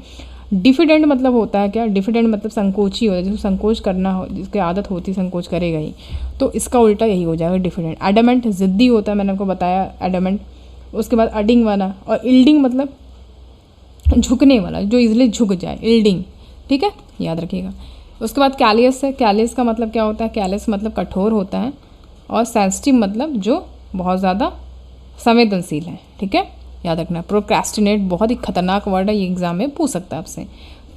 डिफिडेंट मतलब होता है क्या? डिफिडेंट मतलब संकोची होता है, जिसको संकोच करना हो, जिसकी आदत होती है संकोच करेगा ही, तो इसका उल्टा यही हो जाएगा डिफिडेंट। एडमेंट ज़िद्दी होता है, मैंने आपको बताया एडमेंट। उसके बाद अडिंग वाला, और इल्डिंग मतलब झुकने वाला, जो इजली झुक जाए, इल्डिंग, ठीक है, याद रखिएगा। उसके बाद कैलियस है। कैलियस का मतलब क्या होता है? कैलियस मतलब कठोर होता है, और सेंसिटिव मतलब जो बहुत ज़्यादा संवेदनशील है, ठीक है, याद रखना। प्रोक्रेस्टिनेट बहुत ही खतरनाक वर्ड है, ये एग्जाम में पूछ सकता है आपसे।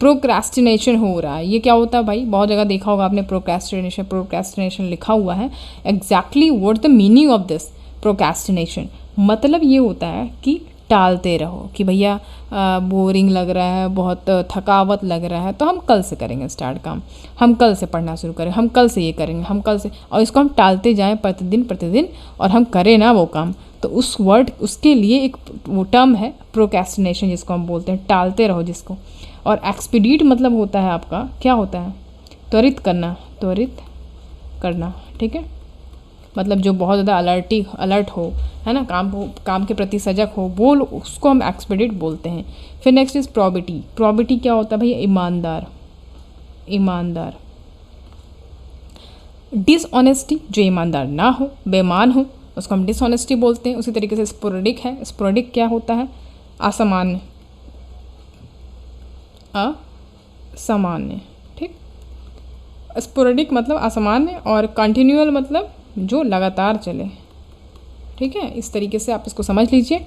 प्रोक्रेस्टिनेशन हो रहा है, ये क्या होता है भाई? बहुत जगह देखा होगा आपने प्रोक्रेस्टिनेशन, प्रोक्रेस्टिनेशन लिखा हुआ है। Exactly what the meaning of this procrastination, मतलब ये होता है कि टालते रहो, कि भैया बोरिंग लग रहा है, बहुत थकावट लग रहा है, तो हम कल से करेंगे स्टार्ट काम, हम कल से पढ़ना शुरू करें, हम कल से ये करेंगे, हम कल से, और इसको हम टालते जाएं प्रतिदिन प्रतिदिन, और हम करें ना वो काम। तो उस वर्ड, उसके लिए एक वो टर्म है प्रोक्रेस्टिनेशन, जिसको हम बोलते हैं टालते रहो जिसको। और एक्सपीडिट मतलब होता है आपका, क्या होता है? त्वरित करना, त्वरित करना, ठीक है, मतलब जो बहुत ज़्यादा अलर्ट हो, है ना, काम के प्रति सजग हो, वो उसको हम एक्सपीडिट बोलते हैं। फिर नेक्स्ट इज प्रॉबिटी। प्रॉबिटी क्या होता है भैया? ईमानदार, ईमानदार। डिसऑनेस्टी, जो ईमानदार ना हो, बेईमान हो, उसको हम डिसऑनेस्टी बोलते हैं। उसी तरीके से स्पोरेडिक है। स्पोरेडिक क्या होता है? असामान्य, असामान्य, ठीक। स्पोरेडिक मतलब असामान्य, और कंटिन्यूअल मतलब जो लगातार चले, ठीक है, इस तरीके से आप इसको समझ लीजिए।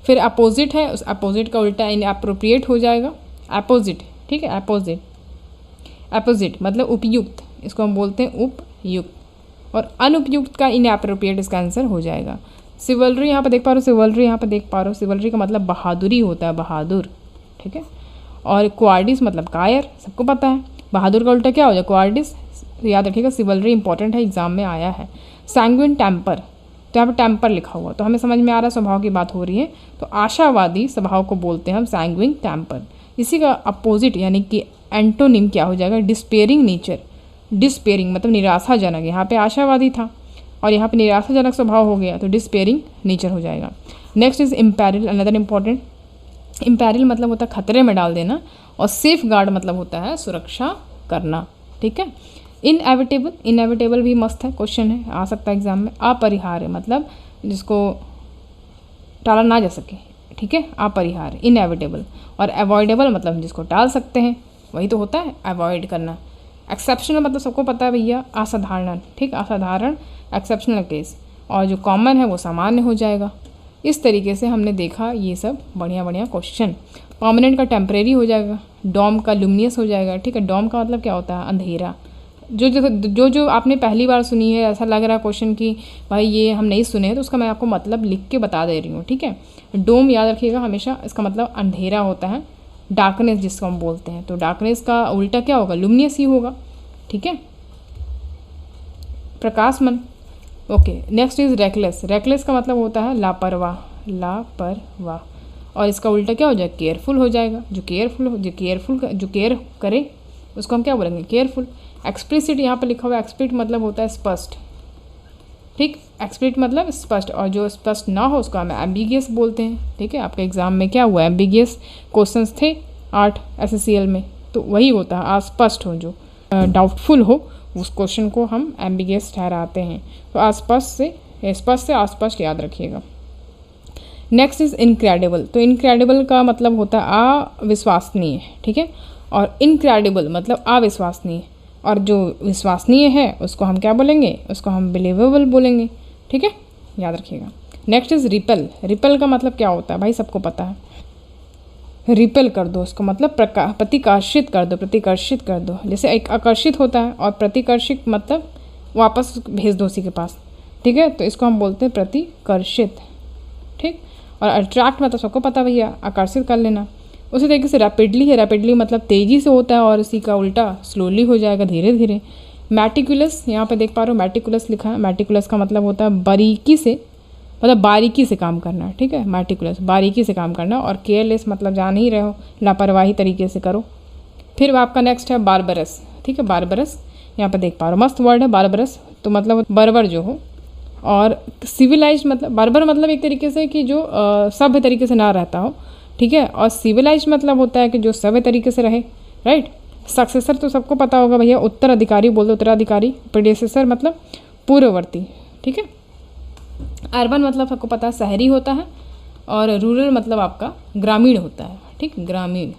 फिर अपोजिट है, उस अपोजिट का उल्टा इनएप्रोप्रिएट हो जाएगा, अपोजिट, ठीक है, अपोजिट। अपोजिट मतलब उपयुक्त, इसको हम बोलते हैं उपयुक्त, और अनुपयुक्त का इनएप्रोप्रिएट इसका आंसर हो जाएगा। सिवलरी यहाँ पर देख पा रहे हो, सिवलरी यहाँ पर देख पा रहे हो, सिवलरी का मतलब बहादुरी होता है, बहादुर, ठीक है। और क्वार्डिस मतलब कायर, सबको पता है। बहादुर का उल्टा क्या हो जाए? क्वार्डिस, याद रखिएगा, सिवलरी इंपॉर्टेंट है, एग्जाम में आया है। सैंग्विन टेम्पर, तो यहाँ पर टेम्पर लिखा हुआ, तो हमें समझ में आ रहा है स्वभाव की बात हो रही है, तो आशावादी स्वभाव को बोलते हैं हम सैंग्विन टेम्पर। इसी का अपोजिट यानी कि एंटोनिम क्या हो जाएगा? Despairing nature. डिस्पेयरिंग मतलब निराशाजनक, यहाँ पे आशावादी था और यहाँ पे निराशाजनक स्वभाव हो गया तो डिस्पेयरिंग नेचर हो जाएगा। Next is imperil, another important. Imperil मतलब होता है खतरे में डाल देना और सेफ गार्ड मतलब होता है सुरक्षा करना, ठीक है। इनएविटेबल, इनएविटेबल भी मस्त है, क्वेश्चन है, आ सकता है एग्जाम में। अपरिहार्य मतलब जिसको टाला ना जा सके, ठीक है, अपरिहार्य, इनएविटेबल। और अवॉइडेबल मतलब जिसको टाल सकते हैं, वही तो होता है अवॉइड करना। एक्सेप्शनल मतलब सबको पता है भैया, असाधारण, ठीक, असाधारण, एक्सेप्शनल केस। और जो कॉमन है वो सामान्य हो जाएगा। इस तरीके से हमने देखा ये सब बढ़िया बढ़िया क्वेश्चन। परमानेंट का टेम्परेरी हो जाएगा, डॉम का लुमिनियस हो जाएगा, ठीक है। डॉम का मतलब क्या होता है, अंधेरा। जो आपने पहली बार सुनी है, ऐसा लग रहा है क्वेश्चन कि भाई ये हम नहीं सुने हैं, तो उसका मैं आपको मतलब लिख के बता दे रही हूँ, ठीक है। डोम याद रखिएगा हमेशा, इसका मतलब अंधेरा होता है, डार्कनेस जिसको हम बोलते हैं। तो डार्कनेस का उल्टा क्या होगा, लुमिनियस ही होगा, ठीक है, प्रकाशमान। Okay, next is reckless. Reckless का मतलब होता है लापरवाह, लापरवाह। और इसका उल्टा क्या हो जाएगा, केयरफुल हो जाएगा। जो केयर करे उसको हम क्या बोलेंगे, केयरफुल। एक्सप्लिसिट यहाँ पर लिखा हुआ है, एक्सप्लिसिट मतलब होता है स्पष्ट, ठीक, एक्सप्लिसिट मतलब स्पष्ट। और जो स्पष्ट ना हो उसको हम एम्बिगियस बोलते हैं, ठीक है। आपके एग्जाम में क्या हुआ, एम्बिगियस क्वेश्चंस थे 8 SSCL में, तो वही होता है, अस्पष्ट हो, जो डाउटफुल हो उस क्वेश्चन को हम एम्बिगियस ठहराते हैं। तो स्पष्ट से अस्पष्ट याद रखिएगा। Next is incredible. तो इनक्रेडिबल का मतलब होता है अविश्वसनीय, ठीक है। और इनक्रेडिबल मतलब अविश्वसनीय, और जो विश्वसनीय है उसको हम क्या बोलेंगे, उसको हम बिलीवेबल बोलेंगे, ठीक है, याद रखिएगा। Next is repel. रिपेल का मतलब क्या होता है भाई, सबको पता है, रिपेल कर दो, उसको मतलब प्रतिकर्षित कर दो, प्रतिकर्षित कर दो। जैसे एक आकर्षित होता है और प्रतिकर्षित मतलब वापस भेज दो उसी के पास, ठीक है, तो इसको हम बोलते हैं प्रतिकर्षित, ठीक। और अट्रैक्ट मतलब सबको पता भैया, आकर्षित कर लेना। उसी तरीके से रैपिडली है, रैपिडली मतलब तेज़ी से होता है और इसी का उल्टा स्लोली हो जाएगा, धीरे धीरे। मैटिकुलस, यहाँ पे देख पा रहे हो मैटिकुलस लिखा है। मैटिकुलस का मतलब होता है बारीकी से, मतलब बारीकी से काम करना, ठीक है, मैटिकुलस, बारीकी से काम करना। और केयरलेस मतलब जान ही रहे हो, लापरवाही तरीके से करो। फिर आपका नेक्स्ट है बारबरस, ठीक है, बारबरस, यहाँ पे देख पा रहे हो, मस्त वर्ड है बारबरस। तो मतलब बर्बर जो हो। और सिविलाइज मतलब, बारबर मतलब एक तरीके से कि जो सभ्य तरीके से ना रहता हो, ठीक है। और सिविलाइज मतलब होता है कि जो सभ्य तरीके से रहे, राइट। सक्सेसर तो सबको पता होगा भैया, उत्तराधिकारी बोल दो, उत्तराधिकारी। प्रेडेसेसर मतलब पूर्ववर्ती, ठीक है। अर्बन मतलब सबको पता है शहरी होता है। और रूरल मतलब आपका ग्रामीण होता है, ठीक, ग्रामीण,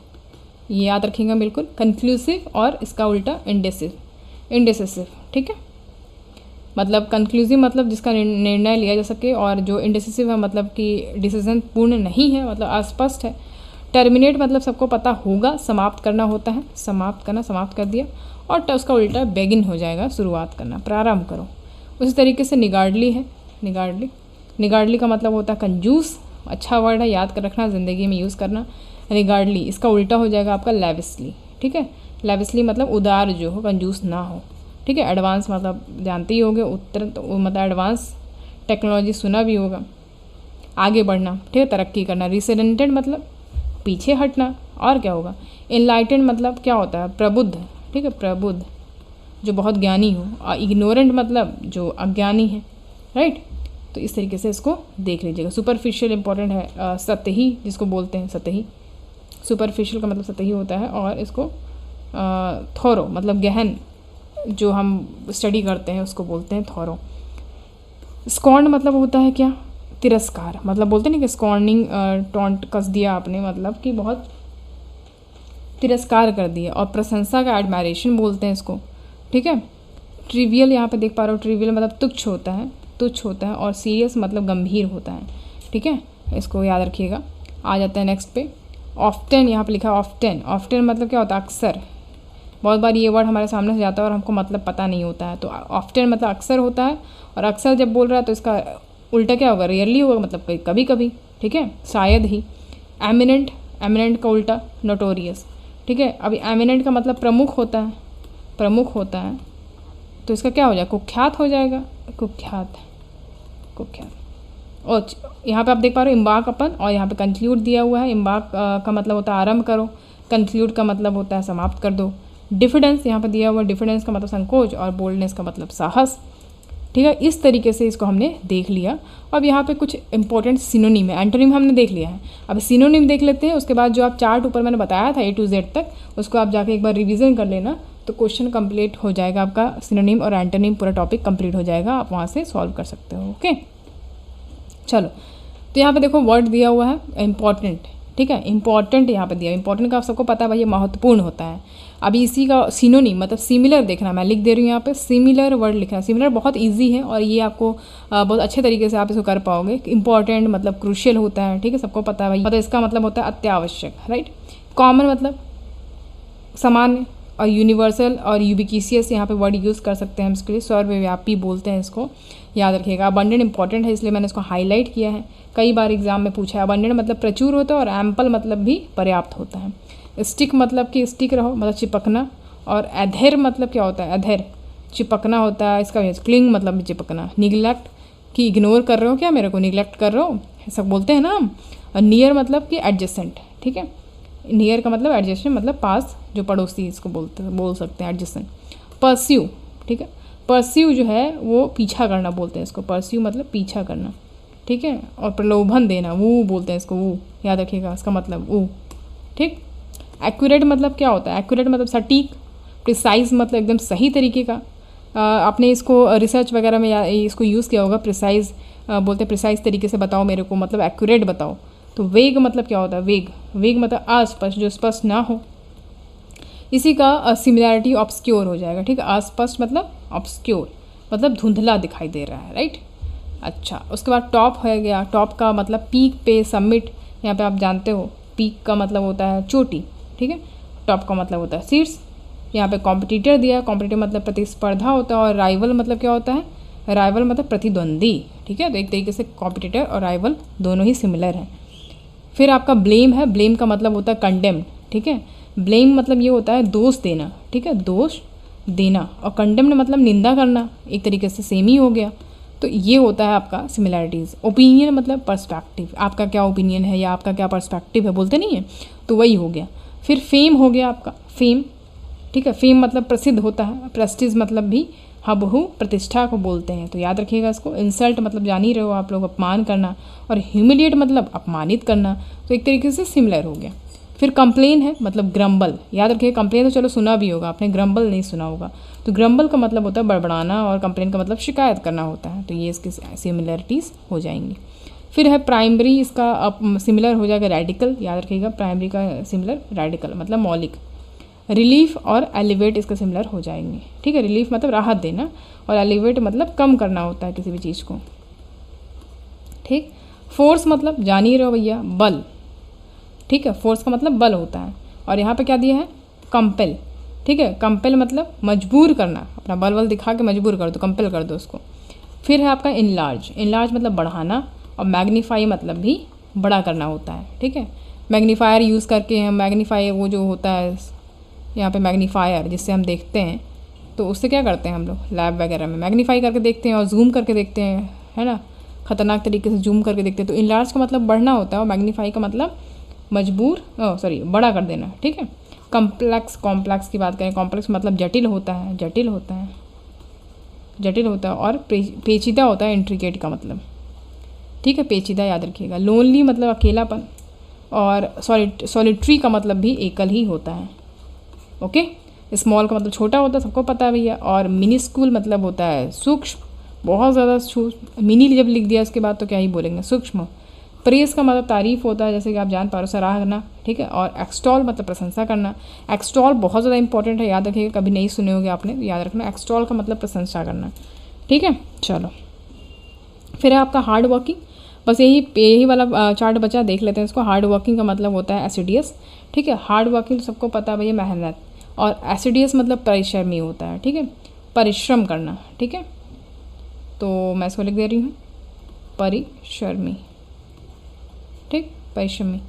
ये याद रखिएगा बिल्कुल। कंक्लूसिव और इसका उल्टा इंडेसिसिव, ठीक है। मतलब कंक्लूसिव मतलब जिसका निर्णय लिया जा सके, और जो इंडिसिसिव है मतलब कि डिसीजन पूर्ण नहीं है, मतलब अस्पष्ट है। टर्मिनेट मतलब सबको पता होगा, समाप्त करना होता है, समाप्त करना, समाप्त कर दिया। और उसका उल्टा बेगिन हो जाएगा, शुरुआत करना, प्रारंभ करो। उसी तरीके से निगार्डली है, निगार्डली का मतलब होता है कंजूस। अच्छा वर्ड है, याद कर रखना, ज़िंदगी में यूज़ करना। निगार्डली, इसका उल्टा हो जाएगा आपका लेविसली, ठीक है। लेविसली मतलब उदार जो हो, कंजूस ना हो, ठीक है। एडवांस मतलब जानते ही होंगे, उत्तर तो मतलब एडवांस टेक्नोलॉजी सुना भी होगा। आगे बढ़ना, ठीक है, तरक्की करना। रिसेडेंटेड मतलब पीछे हटना। और क्या होगा, इनलाइटेंड मतलब क्या होता है, प्रबुद्ध, ठीक है, प्रबुद्ध, जो बहुत ज्ञानी हो। और इग्नोरेंट मतलब जो अज्ञानी है, राइट। तो इस तरीके से इसको देख लीजिएगा। सुपरफिशियल इंपॉर्टेंट है, सतही जिसको बोलते हैं, सतही, सुपरफिशियल का मतलब सतही होता है। और इसको थोरो मतलब गहन, जो हम स्टडी करते हैं उसको बोलते हैं थोरो। स्कॉर्न मतलब होता है क्या, तिरस्कार, मतलब बोलते हैं ना कि स्कॉर्निंग, टॉन्ट कस दिया आपने, मतलब कि बहुत तिरस्कार कर दिया। और प्रशंसा का एडमायरेशन बोलते हैं इसको, ठीक है। ट्रिवियल यहाँ पे देख पा रहे हो, ट्रिवियल मतलब तुच्छ होता है, तुच्छ होता है। और सीरियस मतलब गंभीर होता है, ठीक है, इसको याद रखिएगा। आ जाता है नेक्स्ट पे, ऑफ्टन, यहाँ पे लिखा है ऑफ्टन। ऑफ्टन मतलब क्या होता है, अक्सर। बहुत बार ये वर्ड हमारे सामने से जाता है और हमको मतलब पता नहीं होता है। तो ऑफ्टन मतलब अक्सर होता है। और अक्सर जब बोल रहा है तो इसका उल्टा क्या होगा, रेयरली होगा, मतलब कभी कभी, ठीक है, शायद ही। एमिनेंट, एमिनेंट का उल्टा नोटोरियस, ठीक है। अभी एमिनेंट का मतलब प्रमुख होता है, प्रमुख होता है। तो इसका क्या हो जाएगा, कुख्यात हो जाएगा, कुख्यात, कुख्यात। और यहाँ पे आप देख पा रहे हो इम्बार्क अपन, और यहाँ पे कंक्लूड दिया हुआ है। इम्बार्क का मतलब होता है आरंभ करो, कंक्लूड का मतलब होता है समाप्त कर दो। डिफिडेंस यहाँ पर दिया हुआ, डिफिडेंस का मतलब संकोच और बोल्डनेस का मतलब साहस। ठीक है, इस तरीके से इसको हमने देख लिया। अब यहाँ पे कुछ इंपॉर्टेंट सिनोनिम है, एंटोनिम हमने देख लिया है, अब सिनोनिम देख लेते हैं। उसके बाद जो आप चार्ट ऊपर मैंने बताया था A to Z तक, उसको आप जाके एक बार रिवीजन कर लेना, तो क्वेश्चन कंप्लीट हो जाएगा आपका। सिनोनिम और एंटोनिम पूरा टॉपिक कंप्लीट हो जाएगा, आप वहाँ से सॉल्व कर सकते हो। ओके, चलो, तो यहाँ पे देखो वर्ड दिया हुआ है इम्पॉर्टेंट। ठीक है, इंपॉर्टेंट यहाँ पे दिया, इंपॉर्टेंट का आप सबको पता है भाई, ये महत्वपूर्ण होता है। अभी इसी का सिनोनिम मतलब सिमिलर देखना, मैं लिख दे रही हूँ यहाँ पे, सिमिलर वर्ड लिखना। सिमिलर बहुत इजी है और ये आपको बहुत अच्छे तरीके से आप इसको कर पाओगे। इंपॉर्टेंट मतलब क्रूशियल होता है, ठीक है, सबको पता है भाई, मतलब इसका मतलब होता है अत्यावश्यक, राइट। कॉमन मतलब सामान्य, और यूनिवर्सल और यूबिक्विशियस यहाँ पे वर्ड यूज़ कर सकते हैं हम इसके लिए, सर्वव्यापी बोलते हैं इसको, याद रखिएगा। अबंडेंट इंपॉर्टेंट है इसलिए मैंने इसको हाईलाइट किया है, कई बार एग्जाम में पूछा है। अबंडेंट मतलब प्रचुर होता है और एम्पल मतलब भी पर्याप्त होता है। स्टिक मतलब कि स्टिक रहो, मतलब चिपकना। और अधेर मतलब क्या होता है, अधेर चिपकना होता है इसका। क्लिंग मतलब चिपकना। निगलेक्ट कि इग्नोर कर रहे हो क्या मेरे को, निगलेक्ट कर रहे हो, ऐसा बोलते हैं ना हम। और नियर मतलब कि एडजेसेंट, ठीक है, नियर का मतलब एडजेसेंट मतलब पास, जो पड़ोसी इसको बोल सकते हैं एडजेसेंट। परस्यू, ठीक है, परस्यू जो है वो पीछा करना बोलते हैं इसको, परस्यू मतलब पीछा करना, ठीक है। और प्रलोभन देना, वो बोलते हैं इसको, वो याद रखिएगा इसका मतलब वो, ठीक। एक्यूरेट मतलब क्या होता है, एक्यूरेट मतलब सटीक। प्रिसाइज मतलब एकदम सही तरीके का। आपने इसको रिसर्च वगैरह में इसको यूज़ किया होगा, प्रिसाइज बोलते हैं, प्रिसाइज तरीके से बताओ मेरे को, मतलब एक्यूरेट बताओ। तो वेग मतलब क्या होता है, वेग, वेग मतलब अस्पष्ट, जो स्पष्ट ना हो। इसी का सिमिलैरिटी ऑब्सक्योर हो जाएगा, ठीक है। अस्पष्ट मतलब ऑब्सक्योर मतलब धुंधला दिखाई दे रहा है, राइट। अच्छा, उसके बाद टॉप हो गया। टॉप का मतलब पीक पे, समिट, यहाँ पे आप जानते हो पीक का मतलब होता है चोटी, ठीक है। टॉप का मतलब होता है शीर्ष। यहाँ पे कॉम्पिटिटर दिया, कॉम्पिटिटर मतलब प्रतिस्पर्धा होता है। और राइवल मतलब क्या होता है, राइवल मतलब प्रतिद्वंदी, ठीक है। तो एक तरीके से कॉम्पिटिटर और राइवल दोनों ही सिमिलर हैं। फिर आपका ब्लेम है, ब्लेम का मतलब होता है कंडेम, ठीक है। ब्लेम मतलब ये होता है दोष देना, ठीक है, दोष देना। और कंडेम मतलब निंदा करना, एक तरीके से सेम ही हो गया। तो ये होता है आपका सिमिलैरिटीज़। ओपिनियन मतलब पर्सपेक्टिव, आपका क्या ओपिनियन है या आपका क्या पर्सपेक्टिव है, बोलते नहीं है, तो वही हो गया। फिर फेम हो गया आपका, फेम, ठीक है। फेम मतलब प्रसिद्ध होता है। प्रेस्टीज मतलब भी हबहू प्रतिष्ठा को बोलते हैं, तो याद रखिएगा इसको। इंसल्ट मतलब जान ही रहे हो आप लोग, अपमान करना। और ह्यूमिलिएट मतलब अपमानित करना, तो एक तरीके से सिमिलर हो गया। फिर कंप्लेन है मतलब ग्रम्बल, याद रखिएगा। कंप्लेन तो चलो सुना भी होगा आपने, ग्रम्बल नहीं सुना होगा। तो ग्रम्बल का मतलब होता है बड़बड़ाना और कंप्लेन का मतलब शिकायत करना होता है। तो ये इसकी सिमिलरिटीज़ हो जाएंगी। फिर है प्राइमरी, इसका सिमिलर हो जाएगा रेडिकल, याद रखिएगा। प्राइमरी का सिमिलर रेडिकल मतलब मौलिक। रिलीफ और एलिवेट इसका सिमिलर हो जाएंगे, ठीक है। रिलीफ मतलब राहत देना और एलिवेट मतलब कम करना होता है किसी भी चीज़ को, ठीक। फोर्स मतलब जान ही रहो भैया, बल, ठीक है। फोर्स का मतलब बल होता है। और यहाँ पे क्या दिया है, कंपेल, ठीक है। कंपेल मतलब मजबूर करना, अपना बल दिखा के मजबूर कर दो, कंपेल कर दो उसको। फिर है आपका इनलार्ज, इनलार्ज मतलब बढ़ाना। और मैग्नीफाई मतलब भी बड़ा करना होता है, ठीक है। मैग्नीफायर यूज़ करके हम, मैग्नीफाई वो जो होता है यहाँ पे मैग्नीफायर, जिससे हम देखते हैं, तो उससे क्या करते हैं हम लोग लैब वगैरह में, मैग्नीफाई करके देखते हैं और जूम करके देखते हैं, है ना, खतरनाक तरीके से जूम करके देखते हैं। तो इनलार्ज का मतलब बढ़ना होता है और मैग्नीफाई का मतलब बड़ा कर देना, ठीक है। कॉम्प्लेक्स, कॉम्प्लेक्स की बात करें, कॉम्प्लेक्स मतलब जटिल होता है, जटिल होता है, जटिल होता है। और पेचीदा होता है, इंट्रिकेट का मतलब, ठीक है, पेचीदा, याद रखिएगा। लोनली मतलब अकेलापन। और सॉलिटरी का मतलब भी एकल ही होता है, ओके। स्मॉल का मतलब छोटा होता है, सबको पता है भैया। और मिनिस्कूल मतलब होता है सूक्ष्म, बहुत ज़्यादा। मिनी जब लिख दिया इसके बाद तो क्या ही बोलेंगे, सूक्ष्म। प्रेस का मतलब तारीफ होता है, जैसे कि आप जान पा रहे हो, सराहना, ठीक है। और एक्सटॉल मतलब प्रशंसा करना। एक्सटॉल बहुत ज़्यादा इंपॉर्टेंट है, याद रखिएगा, कभी नहीं सुने होगे आपने, तो याद रखना। एक्सटॉल का मतलब प्रशंसा करना, ठीक है। चलो, फिर है आपका हार्ड वर्किंग। बस यही वाला चार्ट बचा, देख लेते हैं इसको। हार्ड वर्किंग का मतलब होता है एसिडियस, ठीक है। हार्ड वर्किंग सबको पता है भैया, मेहनत। और एसिडियस मतलब परिश्रमी होता है, ठीक है, परिश्रम करना, ठीक है। तो मैं इसको लिख दे रही हूँ, परिश्रमी, ठीक, परिश्रमी।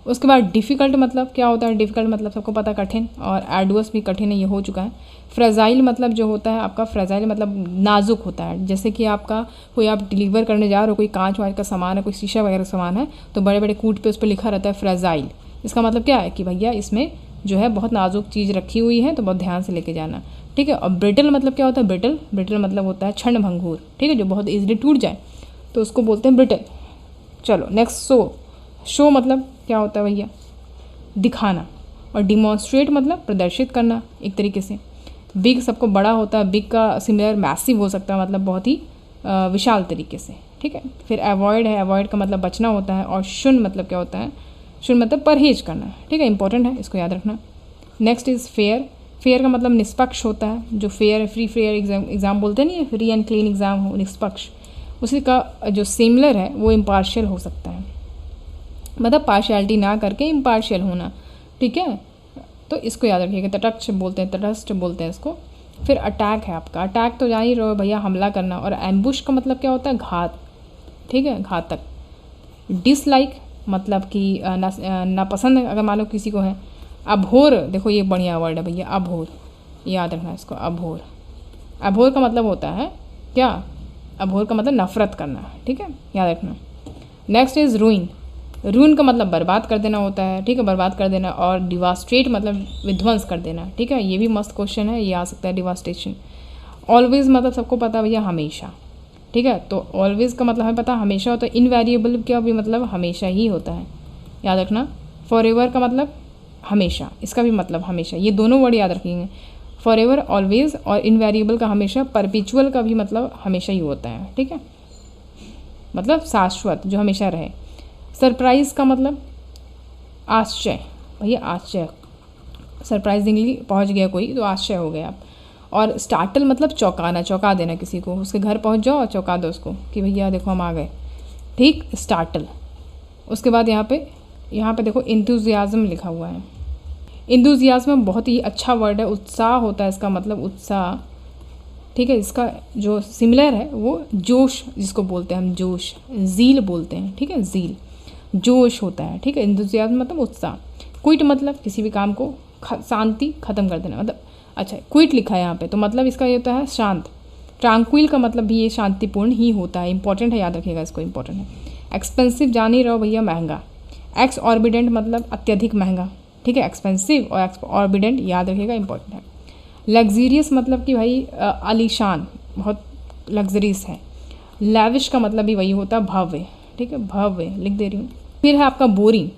उसके बाद डिफ़िकल्ट मतलब क्या होता है, डिफ़िकल्ट मतलब सबको पता है कठिन। और एडवर्स भी कठिन है, ये हो चुका है। फ्रेजाइल मतलब जो होता है आपका, फ्रेजाइल मतलब नाजुक होता है। जैसे कि आपका कोई आप डिलीवर करने जा रहे हो, कोई कांच वाँच का सामान है, कोई शीशा वगैरह सामान है, तो बड़े बड़े कूट पे उस पर लिखा रहता है फ्रेजाइल। इसका मतलब क्या है कि भैया इसमें जो है बहुत नाजुक चीज़ रखी हुई है, तो बहुत ध्यान से लेके जाना, ठीक है। और ब्रिटल मतलब क्या होता है, ब्रिटल ब्रिटल मतलब होता है क्षण भंगुर, ठीक है, जो बहुत ईजिली टूट जाए तो उसको बोलते हैं ब्रिटल। चलो नेक्स्ट, शो मतलब क्या होता है भैया, दिखाना। और डिमॉन्स्ट्रेट मतलब प्रदर्शित करना एक तरीके से। बिग सबको बड़ा होता है, बिग का सिमिलर मैसिव हो सकता है, मतलब बहुत ही विशाल तरीके से, ठीक है। फिर अवॉइड है, अवॉइड का मतलब बचना होता है। और शुन मतलब क्या होता है, शुन मतलब परहेज करना, ठीक है, इंपॉर्टेंट है, इसको याद रखना। नेक्स्ट इज़ फेयर, फेयर का मतलब निष्पक्ष होता है। जो फेयर है, फ्री फेयर एग्ज़ाम बोलते नहीं है, फ्री एंड क्लीन एग्ज़ाम हो, निष्पक्ष। उसी का जो सिमिलर है वो इम्पार्शियल हो सकता है, मतलब पार्शियलिटी ना करके इम्पार्शियल होना, ठीक है। तो इसको याद रखिएगा, तटस्थ बोलते हैं, तटस्थ बोलते हैं इसको। फिर अटैक है आपका, अटैक तो जान ही रहो भैया, हमला करना। और एम्बुश का मतलब क्या होता है, घात, ठीक है, घातक। डिसलाइक मतलब कि नापसंद अगर मान लो किसी को है। अभोर, देखो ये बढ़िया वर्ड है भैया, अभोर, याद रखना इसको, अभोर। अभोर का मतलब होता है क्या, अभोर का मतलब नफरत करना, ठीक है, याद रखना। नेक्स्ट इज़ रूइन, रूइन का मतलब बर्बाद कर देना होता है, ठीक है, बर्बाद कर देना। और डिवास्ट्रेट मतलब विध्वंस कर देना, ठीक है, ये भी मस्त क्वेश्चन है, ये आ सकता है, डिवास्टेशन। ऑलवेज मतलब सबको पता है भैया, हमेशा, ठीक है। तो ऑलवेज का मतलब हमें पता हमेशा होता है। इनवेरिएबल का भी मतलब हमेशा ही होता है, याद रखना। फॉरएवर का मतलब हमेशा, इसका भी मतलब हमेशा, ये दोनों वर्ड याद रखेंगे, फॉरएवर ऑलवेज। और इनवेरिएबल का हमेशा, परपिचुअल का भी मतलब हमेशा ही होता है, ठीक है, मतलब शाश्वत, जो हमेशा रहे। सरप्राइज़ का मतलब आश्चर्य, भैया आश्चर्य, सरप्राइजिंगली पहुंच गया कोई तो आश्चर्य हो गया आप। और स्टार्टल मतलब चौंकाना, चौंका देना किसी को, उसके घर पहुंच जाओ और चौंका दो उसको कि भैया देखो हम आ गए, ठीक, स्टार्टल। उसके बाद यहाँ पे देखो इंथुजियाज्म लिखा हुआ है। इंथुजियाज्म बहुत ही अच्छा वर्ड है, उत्साह होता है इसका मतलब, उत्साह, ठीक है। इसका जो सिमिलर है वो जोश, जिसको बोलते हैं हम जोश, ज़ील बोलते हैं, ठीक है, ज़ील, जोश होता है, ठीक है। इंथुजियाज्म मतलब उत्साह। क्विट मतलब किसी भी काम को शांति ख़त्म कर देना, मतलब अच्छा क्विट लिखा है यहाँ पे, तो मतलब इसका ये होता है शांत। ट्रांक्विल का मतलब भी ये शांतिपूर्ण ही होता है, इंपॉर्टेंट है, याद रखिएगा इसको, इंपॉर्टेंट है। एक्सपेंसिव जान ही रहो भैया, महंगा। एक्स ऑर्बिडेंट मतलब अत्यधिक महंगा, ठीक है, एक्सपेंसिव और एक्स ऑर्बिडेंट याद रखिएगा, इंपॉर्टेंट है। लग्जीरियस मतलब कि भाई आलीशान, बहुत लग्जरीस है। लैविश का मतलब भी वही होता है, भव्य, ठीक है, भव्य लिख दे रही हूँ। फिर है आपका बोरिंग,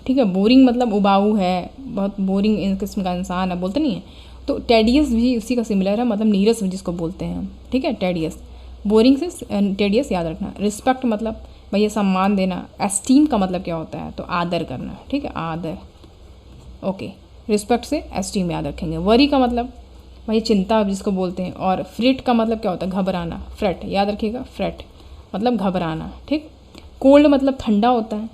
ठीक है, बोरिंग मतलब उबाऊ है, बहुत बोरिंग इन किस्म का इंसान है, बोलते नहीं है। तो टेडियस भी उसी का सिमिलर है, मतलब नीरस जिसको बोलते हैं हम, ठीक है, टेडियस। बोरिंग से टेडियस याद रखना। रिस्पेक्ट मतलब भैया सम्मान देना। एस्टीम का मतलब क्या होता है, तो आदर करना, ठीक है, आदर, ओके। रिस्पेक्ट से एस्टीम याद रखेंगे। वरी का मतलब भाई चिंता जिसको बोलते हैं। और फ्रेट का मतलब क्या होता है, घबराना, फ्रेट याद रखिएगा, फ्रेट मतलब घबराना, ठीक। कोल्ड मतलब ठंडा होता है।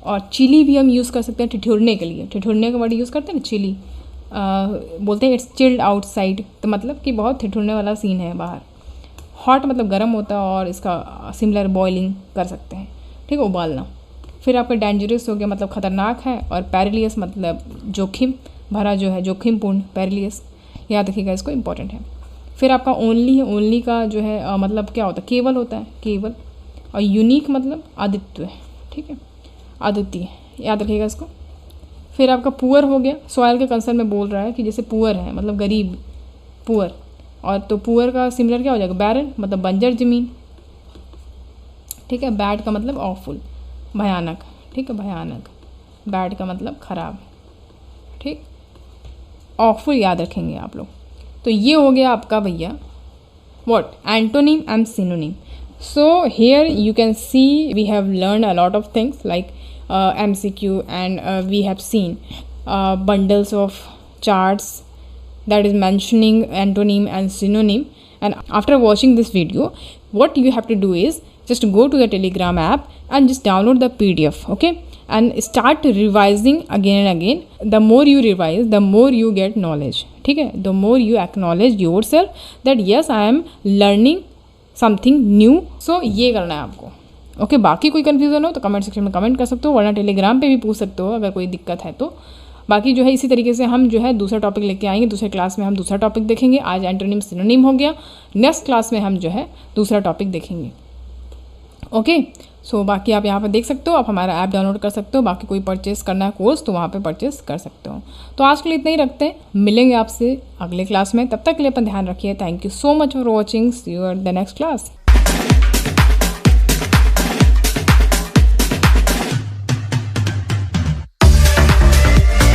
और चिली भी हम यूज़ कर सकते हैं ठिठुरने के लिए, ठिठुरने का वर्ड यूज़ करते हैं ना, चिली, बोलते हैं इट्स चिल्ड आउटसाइड, तो मतलब कि बहुत ठिठुरने वाला सीन है बाहर। हॉट मतलब गर्म होता है, और इसका सिमिलर बॉइलिंग कर सकते हैं, ठीक है, उबालना। फिर आपका डेंजरस हो गया, मतलब ख़तरनाक है। और पेरिलियस मतलब जोखिम भरा जो है, जोखिमपूर्ण, पेरिलियस याद रखिएगा इसको, इंपॉर्टेंट है। फिर आपका ओनली है, ओनली का जो है मतलब क्या होता है, केवल होता है, केवल। और यूनिक मतलब अद्वितीय, ठीक है, अद्वितीय याद रखिएगा इसको। फिर आपका पुअर हो गया, सॉइल के कंसर्न में बोल रहा है कि जैसे पुअर है मतलब गरीब, पुअर। और तो पुअर का सिमिलर क्या हो जाएगा, बैरन मतलब बंजर ज़मीन, ठीक है। बैड का मतलब ऑफुल, भयानक, ठीक है, भयानक। बैड का मतलब खराब, ठीक। ऑफुल याद रखेंगे आप लोग। तो ये हो गया आपका भैया what, antonym and synonym. So here you can see we have learn a lot of things like MCQ, and we have seen bundles of charts that is mentioning antonym and synonym. And after watching this video, what you have to do is just go to the Telegram app and just download the PDF, okay, and start revising again and again. The more you revise, the more you get knowledge, ठीक है, the more you acknowledge yourself that yes I am learning something new. So ये करना है आपको, ओके। बाकी कोई कन्फ्यूज़न हो तो कमेंट सेक्शन में कमेंट कर सकते हो, वरना टेलीग्राम पे भी पूछ सकते हो अगर कोई दिक्कत है तो। बाकी जो है इसी तरीके से हम जो है दूसरा टॉपिक लेके आएंगे, दूसरे क्लास में हम दूसरा टॉपिक देखेंगे। आज एंटोनिम सिनोनिम हो गया, नेक्स्ट क्लास में हम जो है दूसरा टॉपिक देखेंगे, ओके। सो बाकी आप यहाँ पर देख सकते हो, आप हमारा ऐप डाउनलोड कर सकते हो। बाकी कोई परचेस करना है कोर्स तो वहाँ पे परचेस कर सकते हो। तो आज के लिए इतना ही रखते हैं, मिलेंगे आपसे अगले क्लास में। तब तक के लिए अपन ध्यान रखिए। Thank you so much for watching, see you at the next class.